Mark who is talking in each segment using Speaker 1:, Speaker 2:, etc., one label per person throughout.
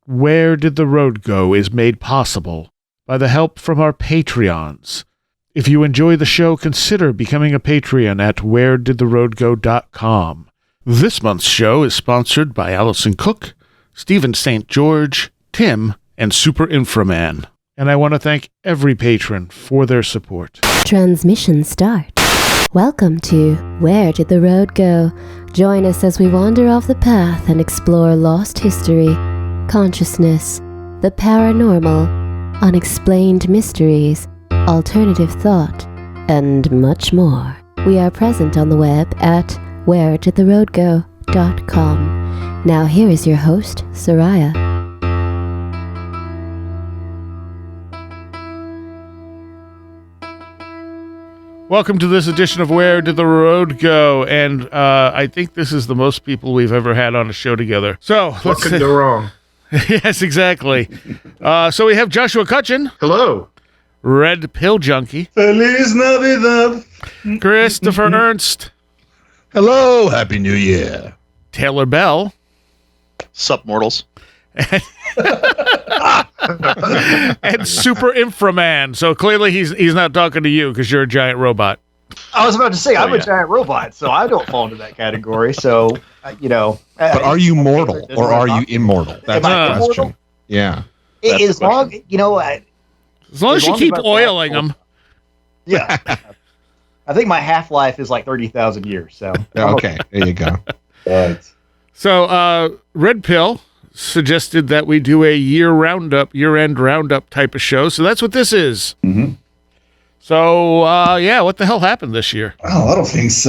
Speaker 1: Where Did the Road Go is made possible by the help from our Patreons. If you enjoy the show, consider becoming a Patreon at wheredidtheroadgo.com. This month's show is sponsored by Allison Cook, Stephen St. George, Tim, and Super Inframan. And I want to thank every patron for their support.
Speaker 2: Transmission start. Welcome to Where Did the Road Go? Join us as we wander off the path and explore lost history, consciousness, the paranormal, unexplained mysteries, alternative thought, and much more. We are present on the web at wheredidtheroadgo.com. Now here is your host, Soraya.
Speaker 1: Welcome to this edition of Where Did the Road Go? And I think this is the most people we've ever had on a show together. So
Speaker 3: what could go wrong?
Speaker 1: Yes, exactly. So we have Joshua Cutchin.
Speaker 3: Hello.
Speaker 1: Red Pill Junkie.
Speaker 4: Feliz Navidad.
Speaker 1: Christopher Ernst.
Speaker 4: Hello. Happy New Year.
Speaker 1: Taylor Bell.
Speaker 5: Sup, mortals.
Speaker 1: And Super Inframan. So clearly he's not talking to you because you're a giant robot.
Speaker 6: I was about to say, I'm a giant robot, so I don't fall into that category. So,
Speaker 4: But are you mortal or are you immortal? That's the question. Yeah.
Speaker 6: As long as
Speaker 1: you keep oiling them.
Speaker 6: Yeah. I think my half-life is like 30,000 years. So
Speaker 4: okay, there you go. Right.
Speaker 1: So Red Pill suggested that we do a year-end roundup type of show. So that's what this is.
Speaker 4: Mm-hmm.
Speaker 1: So, what the hell happened this year?
Speaker 7: A lot of things.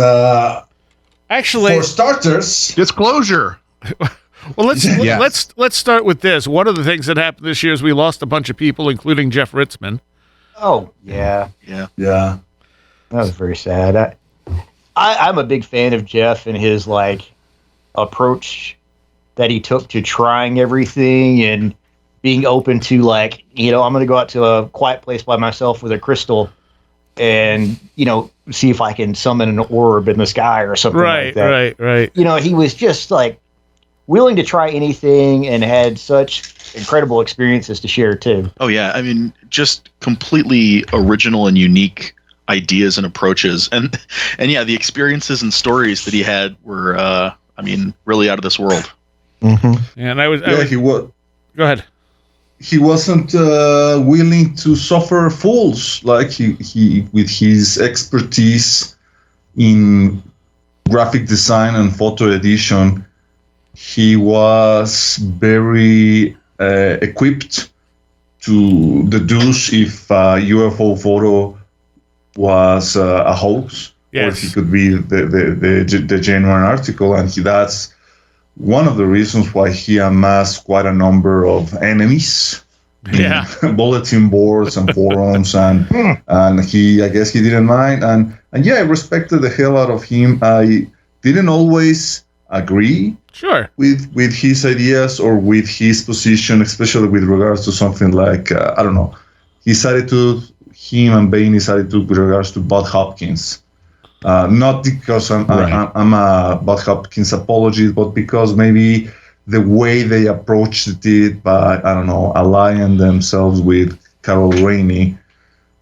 Speaker 1: Actually,
Speaker 7: for starters,
Speaker 4: disclosure.
Speaker 1: Well, let's start with this. One of the things that happened this year is we lost a bunch of people, including Jeff Ritzman.
Speaker 6: Oh, yeah.
Speaker 7: Yeah.
Speaker 6: That was very sad. I'm a big fan of Jeff and his approach that he took to trying everything and being open to I'm going to go out to a quiet place by myself with a crystal and, see if I can summon an orb in the sky or something like that.
Speaker 1: Right.
Speaker 6: He was just willing to try anything and had such incredible experiences to share too.
Speaker 5: Oh yeah. I mean, just completely original and unique ideas and approaches. And yeah, the experiences and stories that he had were, really out of this world.
Speaker 4: Mm-hmm.
Speaker 1: And
Speaker 7: he was.
Speaker 1: Go ahead.
Speaker 7: He wasn't willing to suffer fools. He with his expertise in graphic design and photo edition, he was very equipped to deduce if a UFO photo was a hoax, or if it could be the genuine article, and that's one of the reasons why he amassed quite a number of enemies in bulletin boards and forums, and I guess he didn't mind, and I respected the hell out of him. I didn't always agree with his ideas or with his position, especially with regards to something like him and Bainey's attitude with regards to Bud Hopkins. Not because I'm a Bud Hopkins apologist, but because maybe the way they approached it by, aligning themselves with Carol Rainey,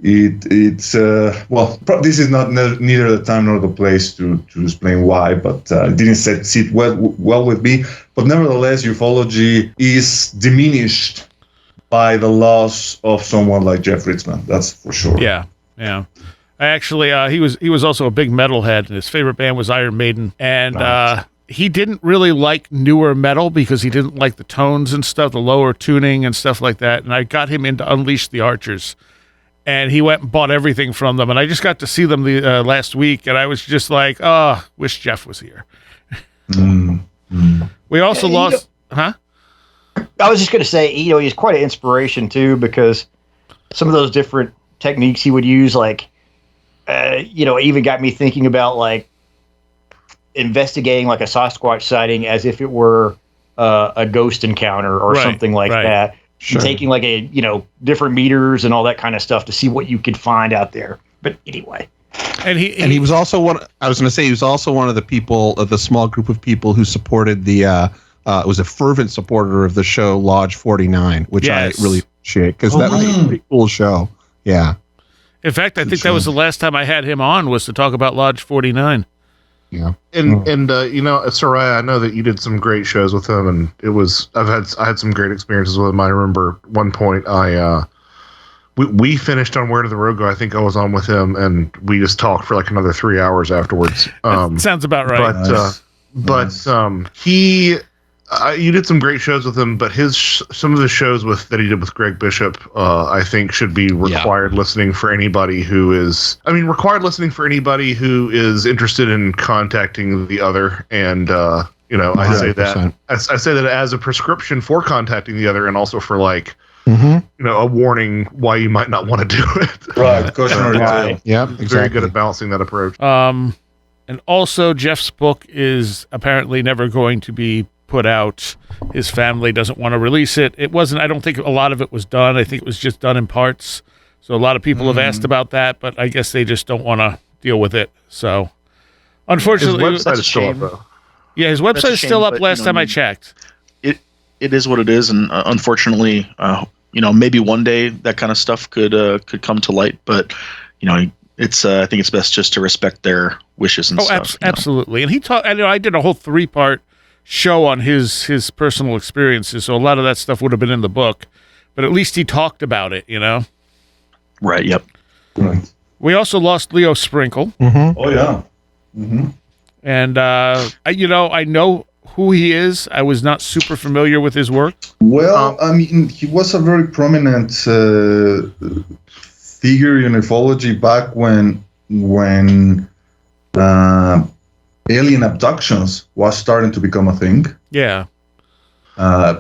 Speaker 7: this is not neither the time nor the place to explain why, but it didn't sit well with me. But nevertheless, ufology is diminished by the loss of someone like Jeff Ritzman. That's for sure.
Speaker 1: Yeah. Actually, he was also a big metalhead, and his favorite band was Iron Maiden. And he didn't really like newer metal because he didn't like the tones and stuff, the lower tuning and stuff like that. And I got him into Unleash the Archers, and he went and bought everything from them. And I just got to see them the last week, and I was just like, oh, wish Jeff was here. We also lost, huh?
Speaker 6: I was just going to say, he's quite an inspiration too, because some of those different techniques he would use, even got me thinking about investigating a Sasquatch sighting as if it were a ghost encounter or something like that. Sure. Taking different meters and all that kind of stuff to see what you could find out there. But anyway.
Speaker 4: And he was also one. I was going to say he was also one of the people of the small group of people who supported the was a fervent supporter of the show Lodge 49, which
Speaker 1: Yes.
Speaker 4: I really appreciate because that was a pretty cool show. Yeah.
Speaker 1: In fact, I think that was the last time I had him on was to talk about Lodge 49.
Speaker 4: Yeah.
Speaker 3: And Soraya, I know that you did some great shows with him, and I had some great experiences with him. I remember one point we finished on Where Did the Road Go? I think I was on with him, and we just talked for like another 3 hours afterwards.
Speaker 1: Sounds about right.
Speaker 3: You did some great shows with him, but some of the shows that he did with Greg Bishop, I think should be required listening for anybody who is interested in contacting the other. And, I say that as a prescription for contacting the other, and also for a warning why you might not want to do it.
Speaker 7: Right. Cautionary tale.
Speaker 4: Yeah. Exactly.
Speaker 3: Very good at balancing that approach.
Speaker 1: And also, Jeff's book is apparently never going to be put out. His family doesn't want to release it. I don't think a lot of it was done. I think it was just done in parts. So a lot of people have asked about that, but I guess they just don't want to deal with it. So unfortunately,
Speaker 3: his website is still up, though.
Speaker 1: Yeah, his website is still up last time I checked.
Speaker 5: It is what it is, and unfortunately, maybe one day that kind of stuff could come to light, but it's I think it's best just to respect their wishes and stuff.
Speaker 1: Absolutely. And he talked. I did a whole 3-part show on his personal experiences, so a lot of that stuff would have been in the book, but at least he talked about it.
Speaker 5: Right. Yep.
Speaker 7: Right.
Speaker 1: We also lost Leo Sprinkle.
Speaker 4: Mm-hmm.
Speaker 7: Oh yeah. Mm-hmm.
Speaker 1: And I know who he is. I was not super familiar with his work.
Speaker 7: Well, he was a very prominent figure in ufology back when alien abductions was starting to become a thing.
Speaker 1: Yeah.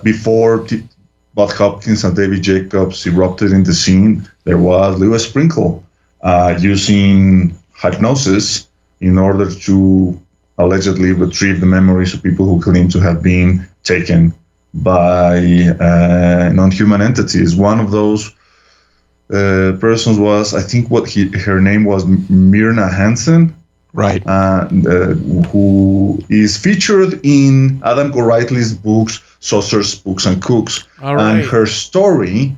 Speaker 7: Before Bud Hopkins and David Jacobs erupted in the scene, there was Leo Sprinkle using hypnosis in order to allegedly retrieve the memories of people who claim to have been taken by non-human entities. One of those persons was, I think, her name was Myrna Hansen.
Speaker 4: Right.
Speaker 7: Who is featured in Adam Golightly's books, Saucers, Books, and Cooks.
Speaker 1: All right.
Speaker 7: And her story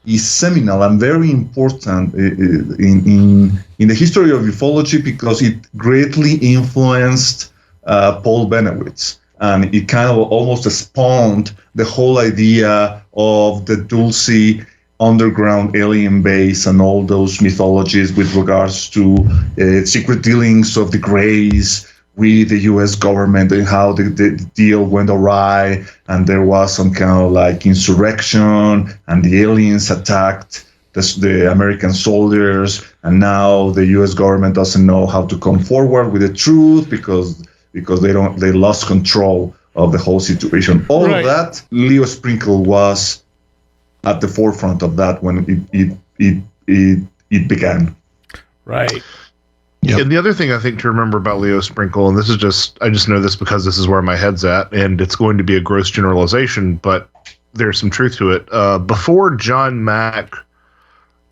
Speaker 7: is seminal and very important in the history of ufology because it greatly influenced Paul Benowitz. And it kind of almost spawned the whole idea of the Dulce underground alien base and all those mythologies with regards to secret dealings of the Greys with the U.S. government and how the deal went awry, and there was some kind of insurrection, and the aliens attacked the American soldiers, and now the U.S. government doesn't know how to come forward with the truth because they lost control of the whole situation. All of that, Leo Sprinkle was at the forefront of that when it began.
Speaker 1: Right.
Speaker 4: Yep.
Speaker 3: And the other thing I think to remember about Leo Sprinkle, and I just know this because this is where my head's at, and it's going to be a gross generalization, but there's some truth to it. Before John Mack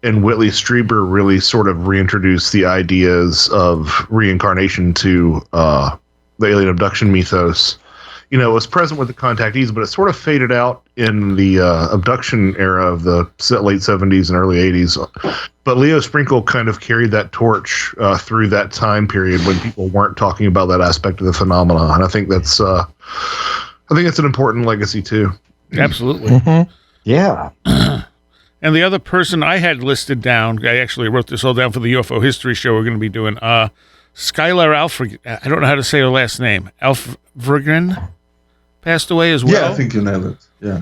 Speaker 3: and Whitley Strieber really sort of reintroduced the ideas of reincarnation to the alien abduction mythos, it was present with the contactees, but it sort of faded out in the abduction era of the late 70s and early 80s. But Leo Sprinkle kind of carried that torch through that time period when people weren't talking about that aspect of the phenomena, and I think that's an important legacy too.
Speaker 1: Absolutely.
Speaker 4: Mm-hmm.
Speaker 6: Yeah.
Speaker 1: And the other person I had listed down, I actually wrote this all down for the UFO history show we're going to be doing. Skylar Alfred, I don't know how to say her last name. Alfregren passed away as well.
Speaker 7: Yeah, I think you nailed it. Yeah.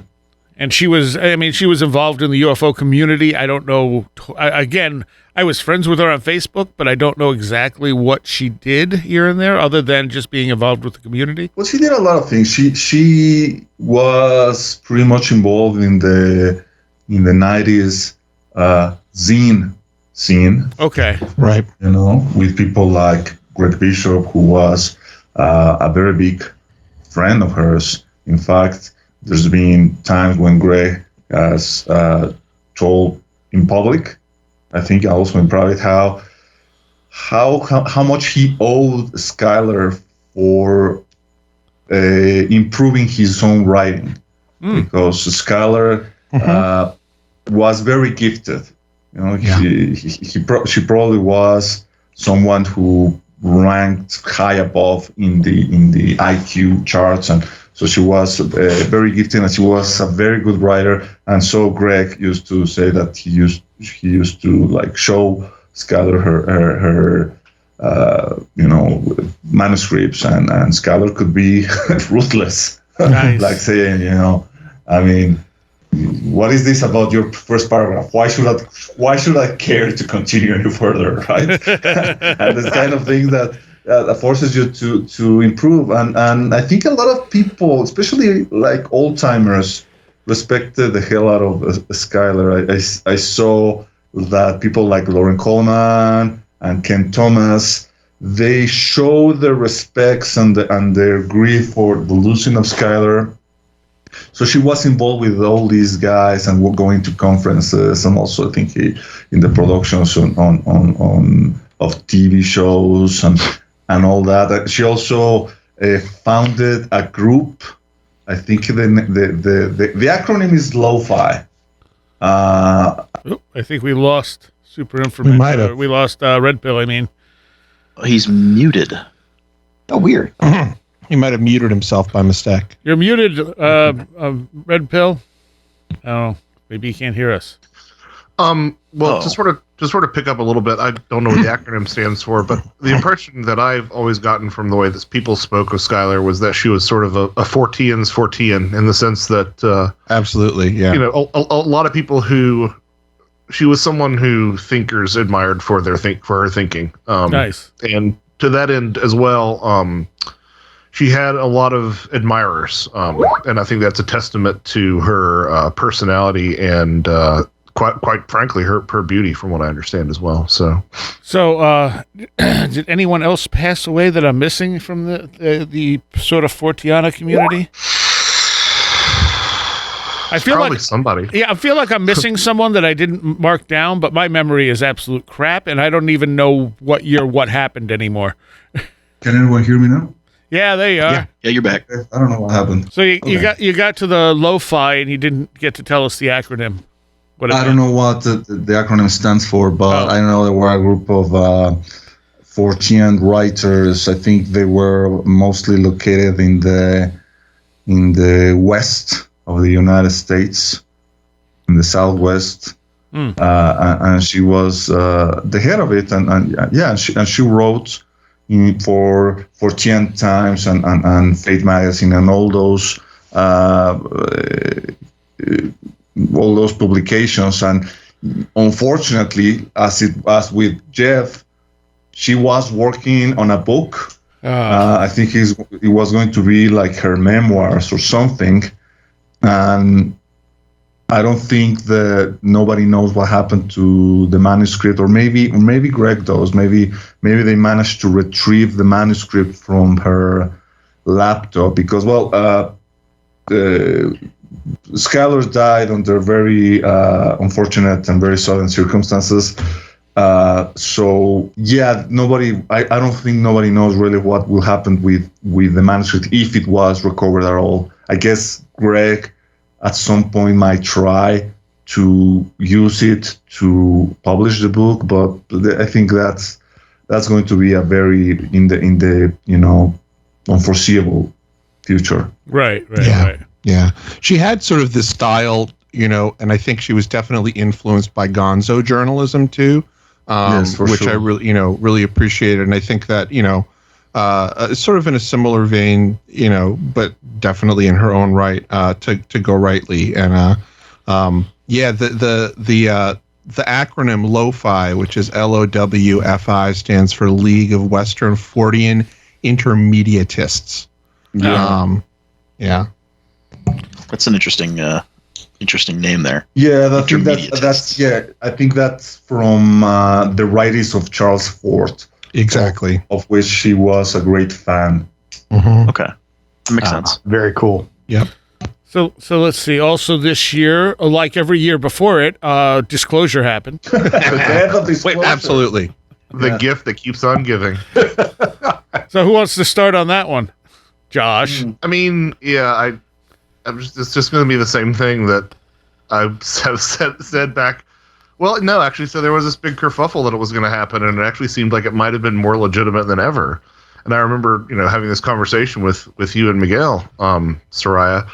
Speaker 1: And she was involved in the UFO community. I don't know. I was friends with her on Facebook, but I don't know exactly what she did here and there other than just being involved with the community.
Speaker 7: Well, she did a lot of things. She was pretty much involved in the 90s zine scene.
Speaker 1: Okay.
Speaker 4: Right.
Speaker 7: With people like Greg Bishop, who was a very big friend of hers. In fact, there's been times when Greg has told in public, I think also in private, how much he owed Skylar for improving his own writing because Skylar was very gifted. You know, she probably was someone who ranked high above in the IQ charts, and so she was very gifted, and she was a very good writer. And so Greg used to say that he used to like show Skylar her manuscripts, and Skylar could be ruthless,
Speaker 1: nice.
Speaker 7: like saying, I mean, what is this about your first paragraph? Why should I care to continue any further, right? And this kind of thing that forces you to improve. And I think a lot of people, especially like old timers, respected the hell out of Skylar. I saw that people like Lauren Coleman and Ken Thomas, they show their respects and their grief for the losing of Skylar. So she was involved with all these guys and going to conferences, and also I think in the productions on of TV shows and all that. She also founded a group. I think the acronym is Lo-Fi.
Speaker 1: I think we lost Super Information.
Speaker 4: We might have.
Speaker 1: We lost Red Pill. I mean,
Speaker 5: he's muted.
Speaker 6: Oh, weird.
Speaker 4: He might have muted himself by mistake.
Speaker 1: you're muted, Red Pill. Oh, maybe you can't hear us.
Speaker 3: To sort of pick up a little bit, I don't know what the acronym stands for, but the impression that I've always gotten from the way that people spoke of Skylar was that she was sort of a Fortean's Fortean, in the sense that
Speaker 4: Absolutely, yeah.
Speaker 3: a lot of people she was someone who thinkers admired for her thinking.
Speaker 1: Nice.
Speaker 3: And to that end as well, she had a lot of admirers, and I think that's a testament to her personality and quite frankly her beauty, from what I understand as well. So
Speaker 1: did anyone else pass away that I'm missing from the sort of Fortiana community? I feel
Speaker 3: probably
Speaker 1: like
Speaker 3: somebody.
Speaker 1: Yeah, I feel like I'm missing someone that I didn't mark down, but my memory is absolute crap, and I don't even know what year what happened anymore.
Speaker 7: Can anyone hear me now?
Speaker 1: Yeah, there you are.
Speaker 5: Yeah, you're back.
Speaker 7: I don't know what happened.
Speaker 1: So you got to the Lo-Fi, and you didn't get to tell us the acronym.
Speaker 7: I don't know what the acronym stands for, but I know there were a group of Fortean writers. I think they were mostly located in the west of the United States, in the Southwest. And she was the head of it, and she wrote for Fortean Times and Fate Magazine and all those publications. And unfortunately, as with Jeff, she was working on a book. I think it was going to be like her memoirs or something, and I don't think that nobody knows what happened to the manuscript, or maybe Greg does. Maybe they managed to retrieve the manuscript from her laptop, because Skylar died under very unfortunate and very sudden circumstances. So yeah, I don't think nobody knows really what will happen with the manuscript, if it was recovered at all. I guess Greg at some point might try to use it to publish the book, but I think that's going to be a very in the unforeseeable future.
Speaker 1: Right.
Speaker 4: Yeah. She had sort of this style, and I think she was definitely influenced by gonzo journalism too,
Speaker 7: yes,
Speaker 4: which
Speaker 7: sure.
Speaker 4: I really appreciated. And I think that, sort of in a similar vein, but definitely in her own right, to go rightly. And the acronym Lo-Fi, which is LOWFI, stands for League of Western Fortean Intermediatists.
Speaker 7: Yeah.
Speaker 5: That's an interesting name there.
Speaker 7: Yeah, I think that's from the writings of Charles Fort.
Speaker 4: Exactly.
Speaker 7: Of which she was a great fan.
Speaker 4: Mm-hmm.
Speaker 5: Okay. That makes sense.
Speaker 6: Very cool.
Speaker 4: Yep.
Speaker 1: So let's see. Also this year, like every year before it, Disclosure happened.
Speaker 7: The death of Disclosure.
Speaker 4: Wait, absolutely.
Speaker 3: The gift that keeps on giving.
Speaker 1: So who wants to start on that one? Josh.
Speaker 3: I mean, yeah, it's just going to be the same thing that I have said back. Well, no, actually, so there was this big kerfuffle that it was going to happen, and it actually seemed like it might have been more legitimate than ever. And I remember, having this conversation with you and Miguel, Soraya,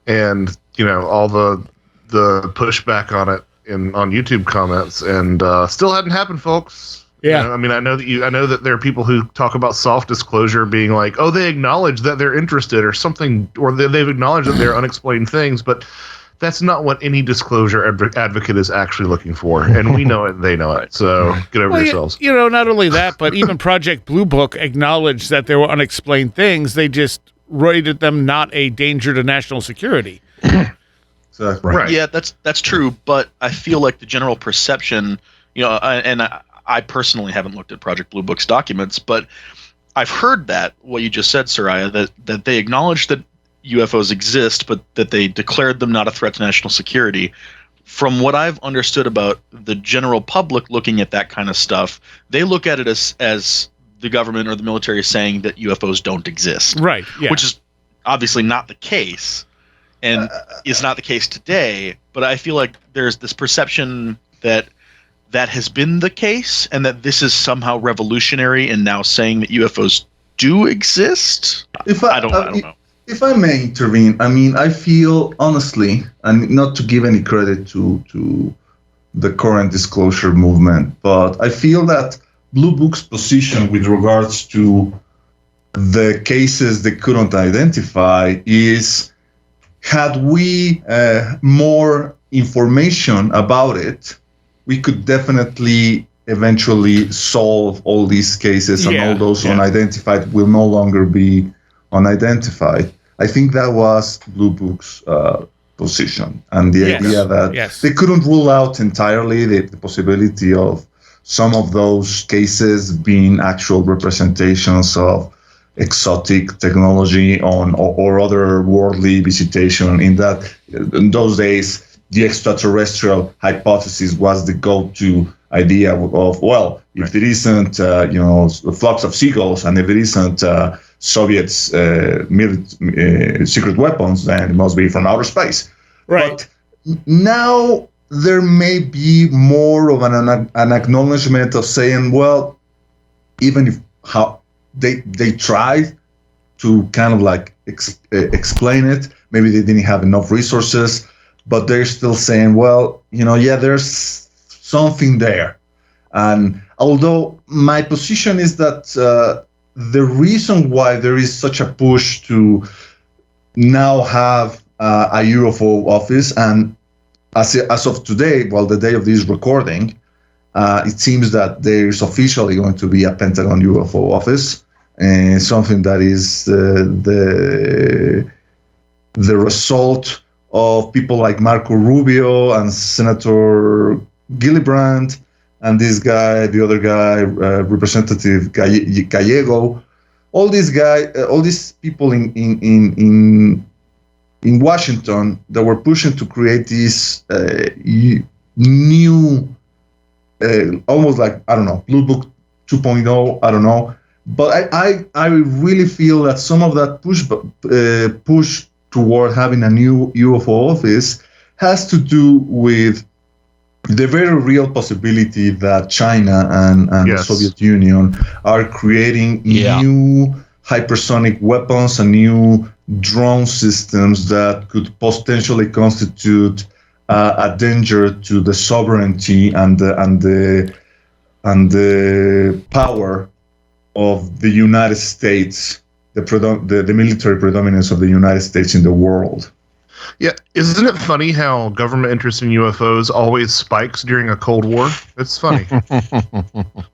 Speaker 3: and all the pushback on it on YouTube comments, and still hadn't happened, folks.
Speaker 1: Yeah,
Speaker 3: I mean, I know that there are people who talk about soft disclosure being like, oh, they acknowledge that they're interested or something, or they've acknowledged that they're unexplained things, but that's not what any disclosure advocate is actually looking for, and we know it, and they know it. So get over yourselves.
Speaker 1: Not only that, but even Project Blue Book acknowledged that there were unexplained things. They just rated them not a danger to national security.
Speaker 7: Exactly.
Speaker 3: Right.
Speaker 5: Yeah, that's true. But I feel like the general perception, I personally haven't looked at Project Blue Book's documents, but I've heard that what you just said, Soraya, that they acknowledge that UFOs exist, but that they declared them not a threat to national security. From what I've understood about the general public looking at that kind of stuff, they look at it as the government or the military saying that UFOs don't exist.
Speaker 1: Right. Yeah.
Speaker 5: Which is obviously not the case, and is not the case today. But I feel like there's this perception that has been the case, and that this is somehow revolutionary in now saying that UFOs do exist. I don't know.
Speaker 7: If I may intervene, I mean, I feel honestly, and not to give any credit to the current disclosure movement, but I feel that Blue Book's position with regards to the cases they couldn't identify is, had we more information about it, we could definitely eventually solve all these cases, and all those unidentified will no longer be unidentified. I think that was Blue Book's position, and the idea that they couldn't rule out entirely the possibility of some of those cases being actual representations of exotic technology or other worldly visitation. In those days, the extraterrestrial hypothesis was the go-to idea of, well, if it isn't a flocks of seagulls, and if it isn't Soviets' secret weapons, then it must be from outer space.
Speaker 1: Right.
Speaker 7: But now there may be more of an acknowledgement of saying, well, even if how they tried to kind of like explain it, maybe they didn't have enough resources, but they're still saying, well, there's something there. And although my position is that the reason why there is such a push to now have a UFO office, and as of today, the day of this recording, it seems that there is officially going to be a Pentagon UFO office, and something that is the result of people like Marco Rubio and Senator Gillibrand, and this guy, the other guy, Representative Gallego, all these people in Washington that were pushing to create this new, almost like, I don't know, Blue Book 2.0, I don't know. But I really feel that some of that push toward having a new UFO office has to do with the very real possibility that China and the Soviet Union are creating new hypersonic weapons and new drone systems that could potentially constitute a danger to the sovereignty and the power of the United States, the military predominance of the United States in the world.
Speaker 3: Yeah, isn't it funny how government interest in UFOs always spikes during a Cold War? It's funny.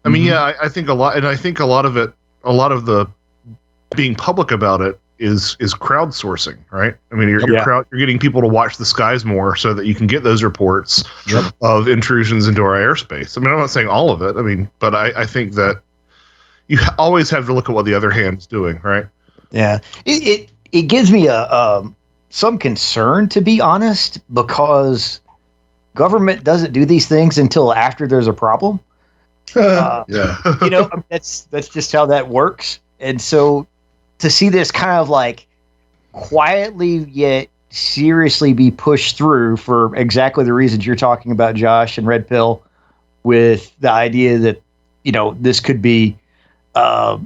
Speaker 3: I mean, I think a lot, and I think a lot of the being public about it is crowdsourcing, right? I mean, you're getting people to watch the skies more so that you can get those reports of intrusions into our airspace. I mean, I'm not saying all of it. I mean, but I think that you always have to look at what the other hand's doing, right?
Speaker 6: Yeah, it gives me some concern, to be honest, because government doesn't do these things until after there's a problem.
Speaker 7: Yeah,
Speaker 6: that's just how that works. And so to see this kind of like quietly yet seriously be pushed through for exactly the reasons you're talking about, Josh and Red Pill, with the idea that, this could be a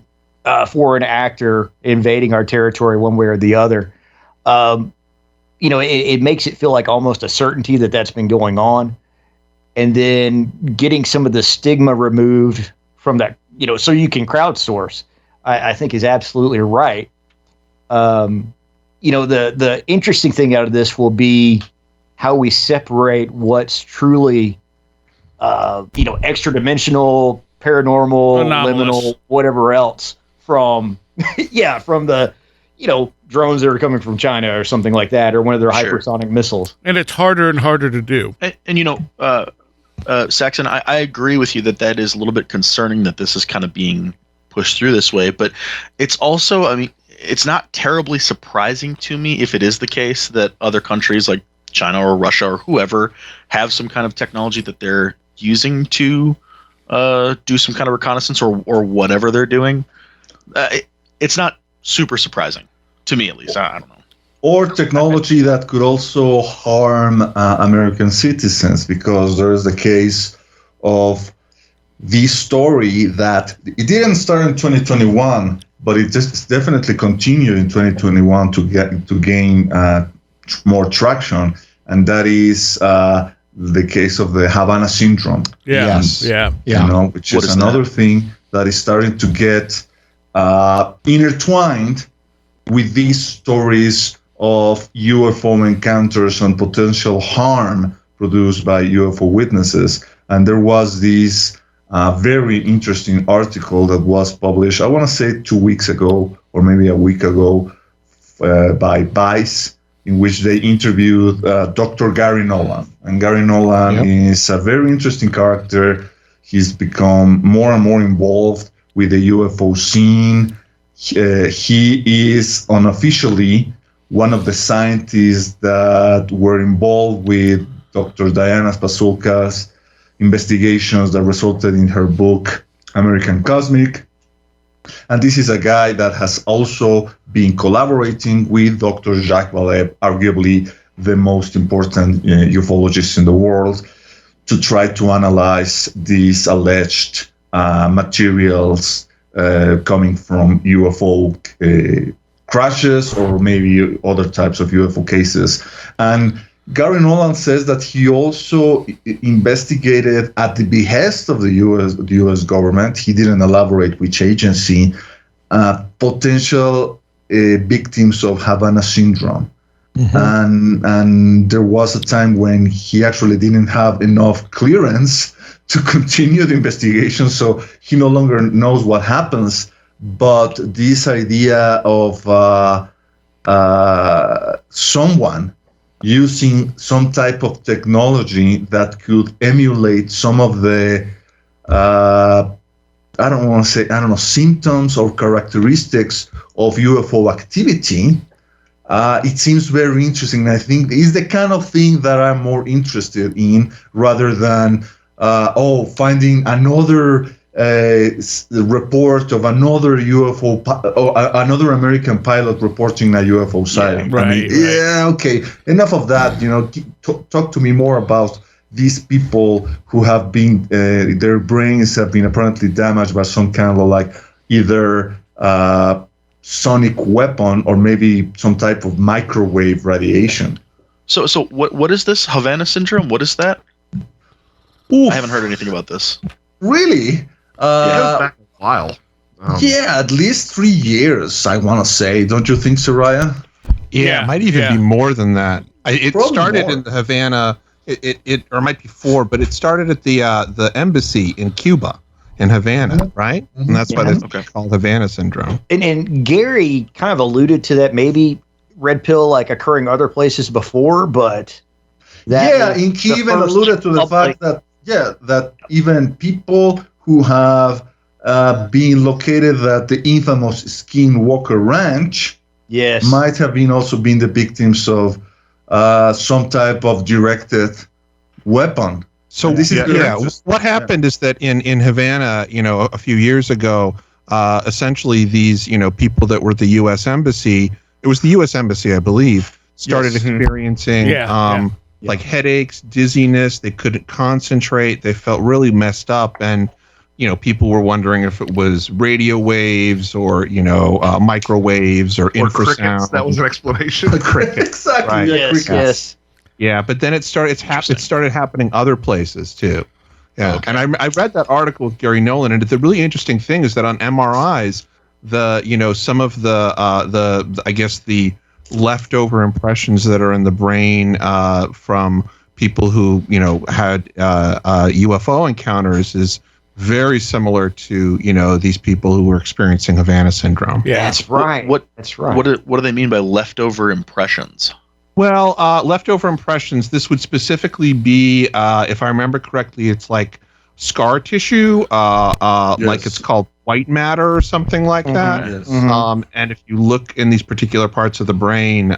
Speaker 6: foreign actor invading our territory one way or the other. It makes it feel like almost a certainty that that's been going on. And then getting some of the stigma removed from that, so you can crowdsource, I think is absolutely right. The interesting thing out of this will be how we separate what's truly, extra dimensional, paranormal, liminal, whatever else from the, drones that are coming from China or something like that, or one of their hypersonic missiles.
Speaker 1: And it's harder and harder to do.
Speaker 5: And Saxon, I agree with you that is a little bit concerning that this is kind of being pushed through this way, but it's also, it's not terribly surprising to me if it is the case that other countries like China or Russia or whoever have some kind of technology that they're using to do some kind of reconnaissance or whatever they're doing. It's not super surprising to me, at least. I don't know.
Speaker 7: Or technology that could also harm American citizens, because there is the case of the story that it didn't start in 2021, but it just definitely continued in 2021 to gain more traction, and that is the case of the Havana Syndrome. Which is another thing that is starting to get intertwined with these stories of UFO encounters and potential harm produced by UFO witnesses. And there was this very interesting article that was published, I want to say 2 weeks ago, or maybe a week ago, by Vice, in which they interviewed Dr. Gary Nolan. And Gary Nolan is a very interesting character. He's become more and more involved with the UFO scene. He is unofficially one of the scientists that were involved with Dr. Diana Pasulka's investigations that resulted in her book, American Cosmic. And this is a guy that has also been collaborating with Dr. Jacques Vallée, arguably the most important ufologist in the world, to try to analyze these alleged materials coming from UFO crashes or maybe other types of UFO cases. And Gary Nolan says that he also investigated at the behest of the U.S. government. He didn't elaborate which agency, potential victims of Havana Syndrome. Mm-hmm. And there was a time when he actually didn't have enough clearance to continue the investigation, so he no longer knows what happens. But this idea of someone using some type of technology that could emulate some of the, symptoms or characteristics of UFO activity, it seems very interesting. I think it's the kind of thing that I'm more interested in, rather than finding another report of another UFO or another American pilot reporting a UFO sighting. Okay, enough of that. Talk to me more about these people who have been their brains have been apparently damaged by some kind of either sonic weapon or maybe some type of microwave radiation.
Speaker 5: So what is this Havana Syndrome? What is that?
Speaker 7: Oof.
Speaker 5: I haven't heard anything about this.
Speaker 7: Really?
Speaker 3: Back a while.
Speaker 7: At least 3 years, I want to say. Don't you think, Soraya?
Speaker 4: Yeah, it might even be more than that. It
Speaker 7: Probably
Speaker 4: started
Speaker 7: more.
Speaker 4: in the Havana. It or it might be 4, but it started at the embassy in Cuba, in Havana, right? Mm-hmm. And that's why it's called Havana Syndrome.
Speaker 6: And Gary kind of alluded to that, maybe Red Pill occurring other places before, but
Speaker 7: and he even alluded to the fact that even people who have been located at the infamous Skinwalker Ranch might have been also been the victims of some type of directed weapon.
Speaker 4: So this is what happened is that in Havana, a few years ago, essentially these, people that were at the U.S. Embassy, it was the U.S. Embassy, I believe, started experiencing like headaches, dizziness. They couldn't concentrate. They felt really messed up. And, people were wondering if it was radio waves or, microwaves or infrasound.
Speaker 3: Crickets. That was an explanation.
Speaker 4: Crickets.
Speaker 7: Exactly.
Speaker 4: Right.
Speaker 7: Yeah,
Speaker 6: Yes.
Speaker 4: Yeah, but then it started happening other places too. Yeah,
Speaker 5: Okay.
Speaker 4: and I read that article with Gary Nolan, and the really interesting thing is that on MRIs, some of the I guess the leftover impressions that are in the brain from people who had UFO encounters is very similar to these people who were experiencing Havana Syndrome.
Speaker 1: Yeah.
Speaker 6: That's right. That's right.
Speaker 5: What do they mean by leftover impressions?
Speaker 4: Well, leftover impressions, this would specifically be, if I remember correctly, it's like scar tissue, like it's called white matter or something like that.
Speaker 7: Yes.
Speaker 4: And if you look in these particular parts of the brain,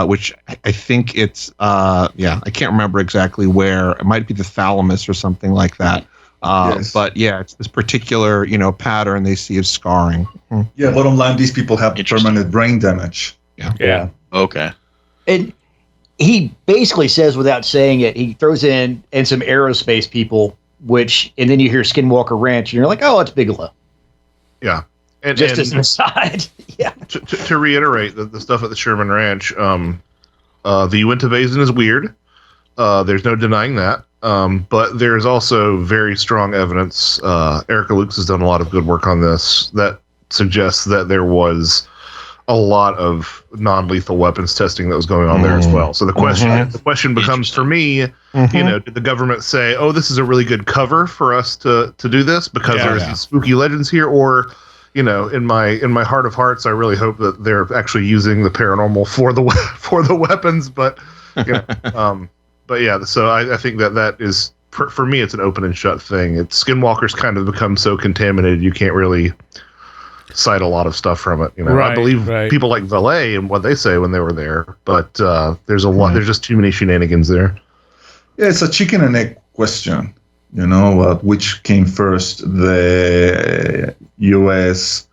Speaker 4: which I think it's, I can't remember exactly where. It might be the thalamus or something like that. But yeah, it's this particular, pattern they see of scarring.
Speaker 7: Yeah, bottom line, these people have permanent brain damage.
Speaker 1: Yeah.
Speaker 5: Okay.
Speaker 6: And he basically says, without saying it, he throws in some aerospace people, and then you hear Skinwalker Ranch, and you're like, oh, it's Bigelow.
Speaker 3: Yeah. And,
Speaker 6: Just as an aside. Yeah.
Speaker 3: To reiterate, the stuff at the Sherman Ranch, the Uinta Basin is weird. There's no denying that. But there's also very strong evidence. Erica Lukes has done a lot of good work on this that suggests that there was a lot of non-lethal weapons testing that was going on there as well. So the question becomes for me, did the government say, "Oh, this is a really good cover for us to do this because there's these spooky legends here," or in my heart of hearts, I really hope that they're actually using the paranormal for the weapons. But but yeah, so I think that is for me, it's an open and shut thing. Skinwalker's kind of become so contaminated you can't really cite a lot of stuff from it. I believe people like Valet and what they say when they were there, but there's a lot. There's just too many shenanigans there.
Speaker 7: Yeah, it's a chicken and egg question. Which came first, the U.S.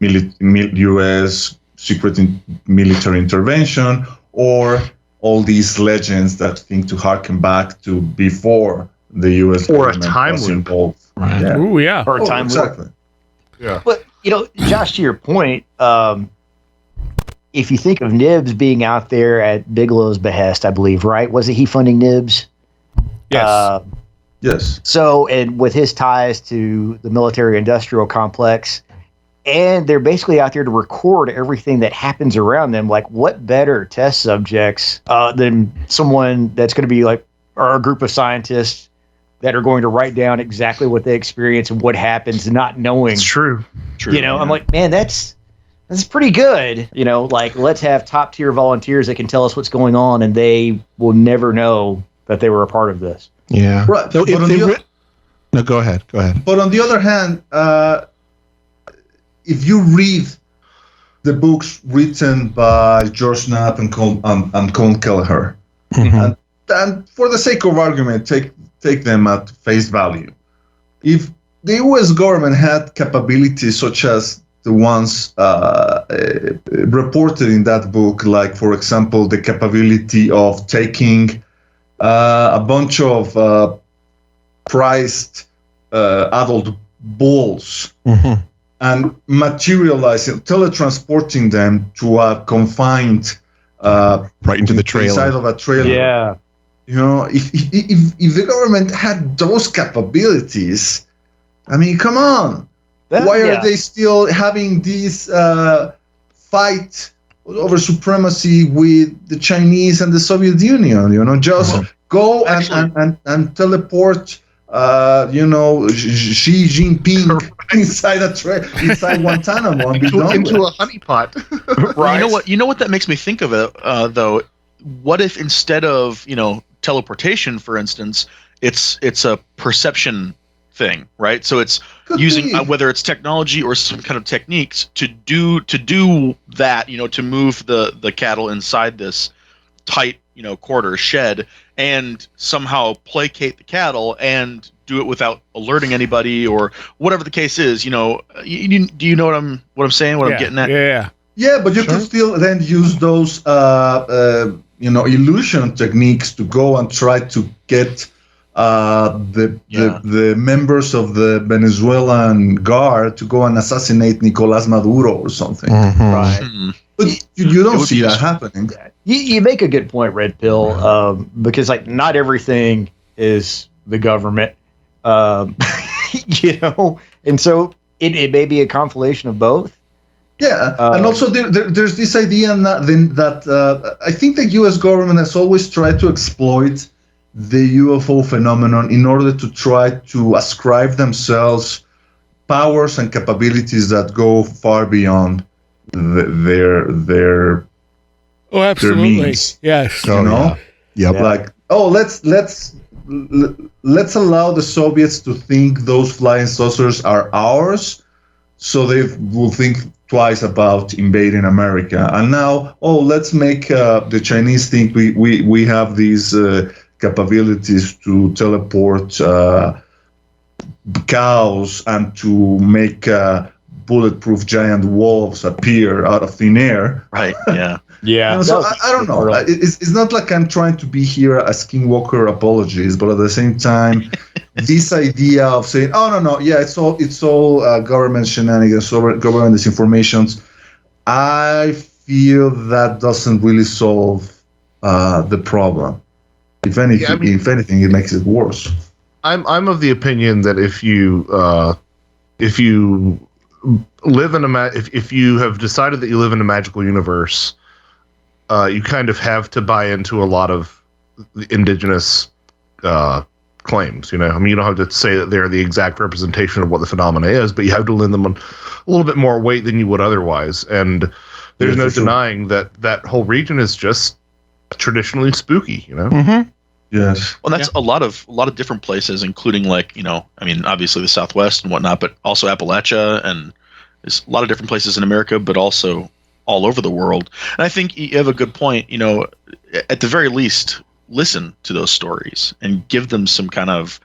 Speaker 7: U.S. secret military intervention, or all these legends that seem to harken back to before the U.S.
Speaker 3: or a time loop.
Speaker 7: Right. Yeah.
Speaker 1: Ooh, yeah.
Speaker 6: Or a time loop.
Speaker 7: Exactly.
Speaker 3: Yeah.
Speaker 6: But, Josh, to your point, if you think of Nibs being out there at Bigelow's behest, I believe, right? Wasn't he funding Nibs?
Speaker 1: Yes.
Speaker 7: Yes.
Speaker 6: So, and with his ties to the military-industrial complex, and they're basically out there to record everything that happens around them. Like, what better test subjects than someone that's going to be or a group of scientists that are going to write down exactly what they experience and what happens, not knowing.
Speaker 3: It's true.
Speaker 6: I'm like, man, that's pretty good. Let's have top tier volunteers that can tell us what's going on, and they will never know that they were a part of this.
Speaker 4: Yeah.
Speaker 7: Right.
Speaker 4: So no, go ahead.
Speaker 7: But on the other hand, if you read the books written by George Knapp and Colin Kelleher, and for the sake of argument, take them at face value. If the U.S. government had capabilities such as the ones reported in that book, like, for example, the capability of taking a bunch of prized adult bulls and materializing, teletransporting them to a confined
Speaker 4: right into the trailer.
Speaker 7: Inside of a trailer.
Speaker 6: Yeah.
Speaker 7: If the government had those capabilities, I mean, come on. Why are they still having this fight over supremacy with the Chinese and the Soviet Union? Just go and teleport Xi Jinping inside Guantanamo and be done
Speaker 3: into a honeypot.
Speaker 5: Right. You know what that makes me think of, though? What if instead of teleportation, for instance, it's a perception thing, right? So it's using whether it's technology or some kind of techniques to do that, to move the cattle inside this tight, quarter shed and somehow placate the cattle and do it without alerting anybody or whatever the case is. Do you know what I'm saying? What I'm getting at?
Speaker 1: Yeah.
Speaker 7: Yeah, but you could still then use those illusion techniques to go and try to get the members of the Venezuelan guard to go and assassinate Nicolás Maduro or something.
Speaker 6: Mm-hmm. Right. Mm-hmm.
Speaker 7: But you don't see that happening.
Speaker 6: You make a good point, Red Pill, because like not everything is the government, and so it may be a conflation of both.
Speaker 7: Yeah, and also there's this idea that I think the U.S. government has always tried to exploit the UFO phenomenon in order to try to ascribe themselves powers and capabilities that go far beyond their
Speaker 1: absolutely
Speaker 7: means.
Speaker 1: Yes,
Speaker 7: Like let's allow the Soviets to think those flying saucers are ours, so they will think twice about invading America. And now let's make the Chinese think we have these capabilities to teleport cows and to make bulletproof giant wolves appear out of thin air.
Speaker 5: Right. Yeah.
Speaker 6: Yeah.
Speaker 7: So I don't know. It's not like I'm trying to be here a skinwalker apologist, but at the same time, this idea of saying, it's all government shenanigans, government disinformations. I feel that doesn't really solve the problem. If anything, it makes it worse.
Speaker 3: I'm of the opinion that if you live in if you have decided that you live in a magical universe, you kind of have to buy into a lot of indigenous claims. You don't have to say that they're the exact representation of what the phenomena is, but you have to lend them a little bit more weight than you would otherwise. And there's no denying that whole region is just traditionally spooky.
Speaker 7: Mm-hmm. Yes.
Speaker 5: Well, that's a lot of different places, including obviously the Southwest and whatnot, but also Appalachia, and there's a lot of different places in America, but also all over the world. And I think you have a good point. At the very least, listen to those stories and give them some kind of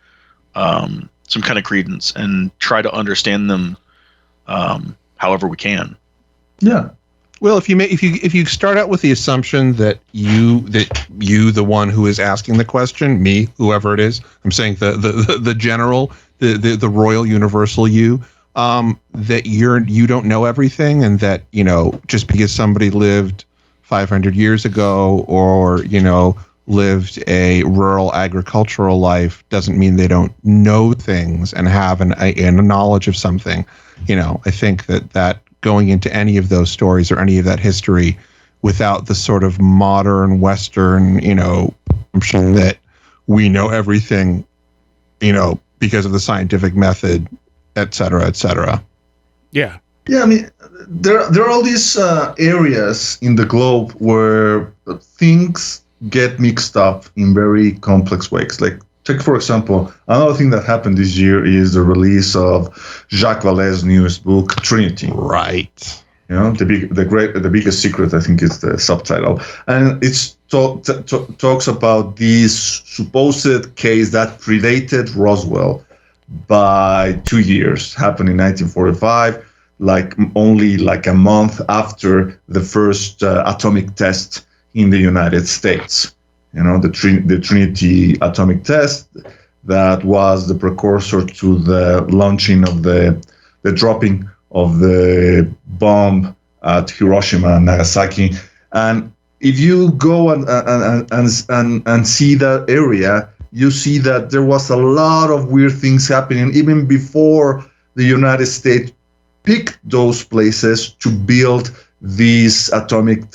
Speaker 5: credence and try to understand them however we can.
Speaker 7: Yeah.
Speaker 4: Well, if you start out with the assumption that you, the one who is asking the question, me, whoever it is, I'm saying the general, the royal universal you, that you don't know everything, and that just because somebody lived 500 years ago or lived a rural agricultural life doesn't mean they don't know things and have a knowledge of something. I think that going into any of those stories or any of that history without the sort of modern Western, assumption that we know everything, because of the scientific method, et cetera, et cetera.
Speaker 1: Yeah.
Speaker 7: Yeah, I mean, there are all these areas in the globe where things get mixed up in very complex ways. Like, take, for example, another thing that happened this year is the release of Jacques Vallée's newest book, Trinity.
Speaker 4: Right.
Speaker 7: The biggest secret, I think, is the subtitle, and it's talks about this supposed case that predated Roswell by 2 years, happened in 1945, only a month after the first atomic test in the United States. The Trinity atomic test that was the precursor to the launching of the dropping of the bomb at Hiroshima and Nagasaki. And if you go and see that area, you see that there was a lot of weird things happening even before the United States picked those places to build these atomic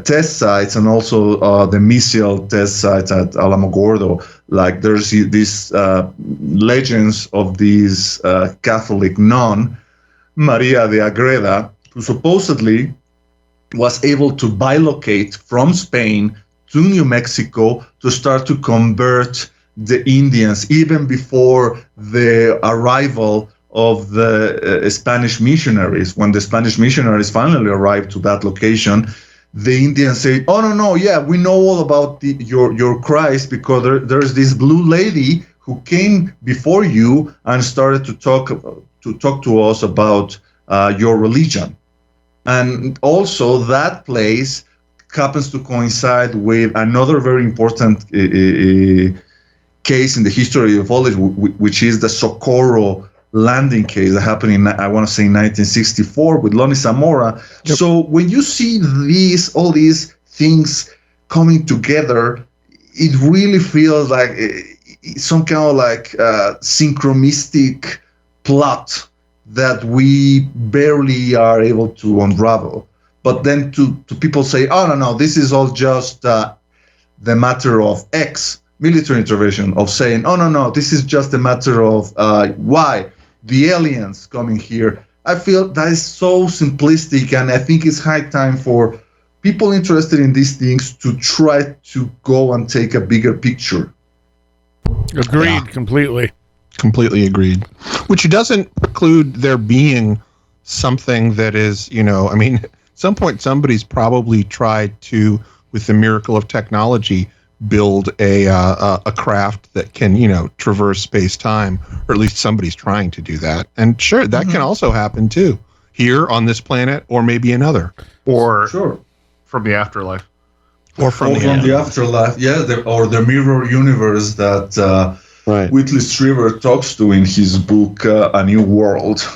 Speaker 7: test sites, and also the missile test sites at Alamogordo. Like, there's these legends of this Catholic nun, Maria de Agreda, who supposedly was able to bilocate from Spain to New Mexico to start to convert the Indians even before the arrival of the Spanish missionaries. When the Spanish missionaries finally arrived to that location, the Indians say, "Oh no, yeah, we know all about your Christ because there's this blue lady who came before you and started to talk to us about your religion." And also that place happens to coincide with another very important case in the history of ufology, which is the Socorro landing case that happened in, I want to say, 1964 with Lonnie Zamora. Yep. So when you see all these things coming together, it really feels like some kind of like synchronistic plot that we barely are able to unravel. But then to people say, "Oh no, this is all just the matter of X military intervention," of saying, "Oh no, this is just a matter of Y, the aliens coming here." I feel that is so simplistic, and I think it's high time for people interested in these things to try to go and take a bigger picture.
Speaker 1: Agreed, completely.
Speaker 4: Completely agreed. Which doesn't preclude there being something that is, I mean, at some point somebody's probably tried to, with the miracle of technology, build a craft that can, traverse space-time, or at least somebody's trying to do that. And sure, that can also happen too, here on this planet, or maybe another.
Speaker 3: Or
Speaker 7: sure,
Speaker 3: from the afterlife.
Speaker 4: Or from
Speaker 7: the afterlife, yeah, or the mirror universe that Whitley Strieber talks to in his book, A New World.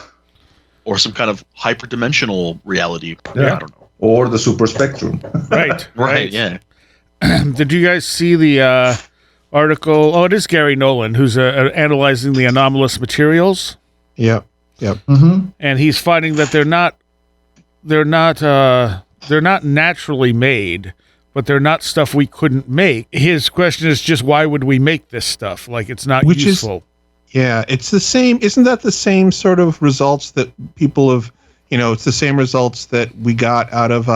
Speaker 5: Or some kind of hyperdimensional reality.
Speaker 7: Yeah.
Speaker 5: I don't know.
Speaker 7: Or the super spectrum.
Speaker 5: Right, yeah.
Speaker 1: Did you guys see the article? Oh, it is Gary Nolan, who's analyzing the anomalous materials.
Speaker 4: Yep.
Speaker 7: Mm-hmm.
Speaker 1: And he's finding that they're not naturally made, but they're not stuff we couldn't make. His question is just, why would we make this stuff? Like, it's not useful.
Speaker 4: It's the same. Isn't that the same sort of results that people have, it's the same results that we got out of,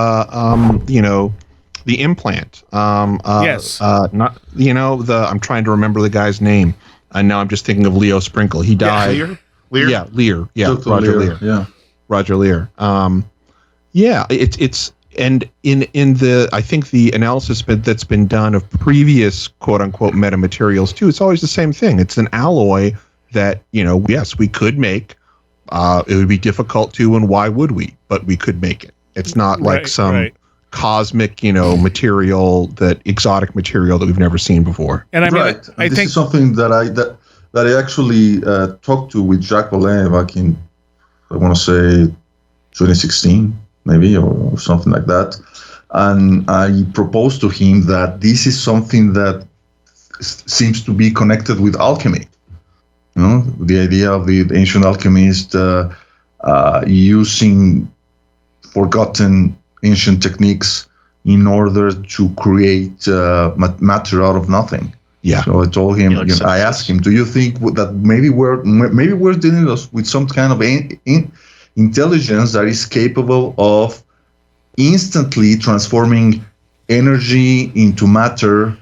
Speaker 4: the implant.
Speaker 1: Yes.
Speaker 4: Not, I'm trying to remember the guy's name. And now I'm just thinking of Leo Sprinkle. He died.
Speaker 3: Lear?
Speaker 4: Yeah, Lear. Yeah,
Speaker 7: Dr.
Speaker 4: Roger Lear.
Speaker 7: Yeah.
Speaker 4: Roger Lear. It's and in the, I think the analysis that's been done of previous quote unquote metamaterials too, it's always the same thing. It's an alloy that, yes, we could make. It would be difficult to, and why would we? But we could make it. It's not like some cosmic, material, exotic material that we've never seen before.
Speaker 1: And I mean,
Speaker 7: right.
Speaker 1: I
Speaker 7: this
Speaker 1: think
Speaker 7: is something that I actually talked to with Jacques Vallée back in, I want to say, 2016. Maybe, or something like that. And I proposed to him that this is something that seems to be connected with alchemy. The idea of the ancient alchemist using forgotten ancient techniques in order to create matter out of nothing.
Speaker 4: Yeah.
Speaker 7: So I told him, I asked him, do you think that maybe we're dealing with some kind of intelligence that is capable of instantly transforming energy into matter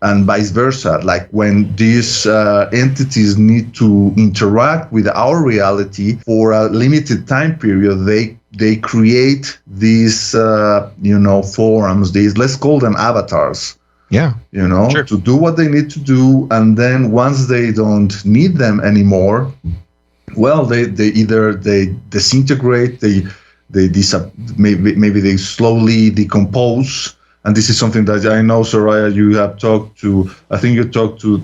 Speaker 7: and vice versa? Like when these entities need to interact with our reality for a limited time period, they create these forms, let's call them avatars.
Speaker 4: Yeah.
Speaker 5: Sure.
Speaker 7: To do what they need to do, and then once they don't need them anymore, well, they either disintegrate, maybe they slowly decompose, and this is something that I know, Soraya, you have talked to. I think you talked to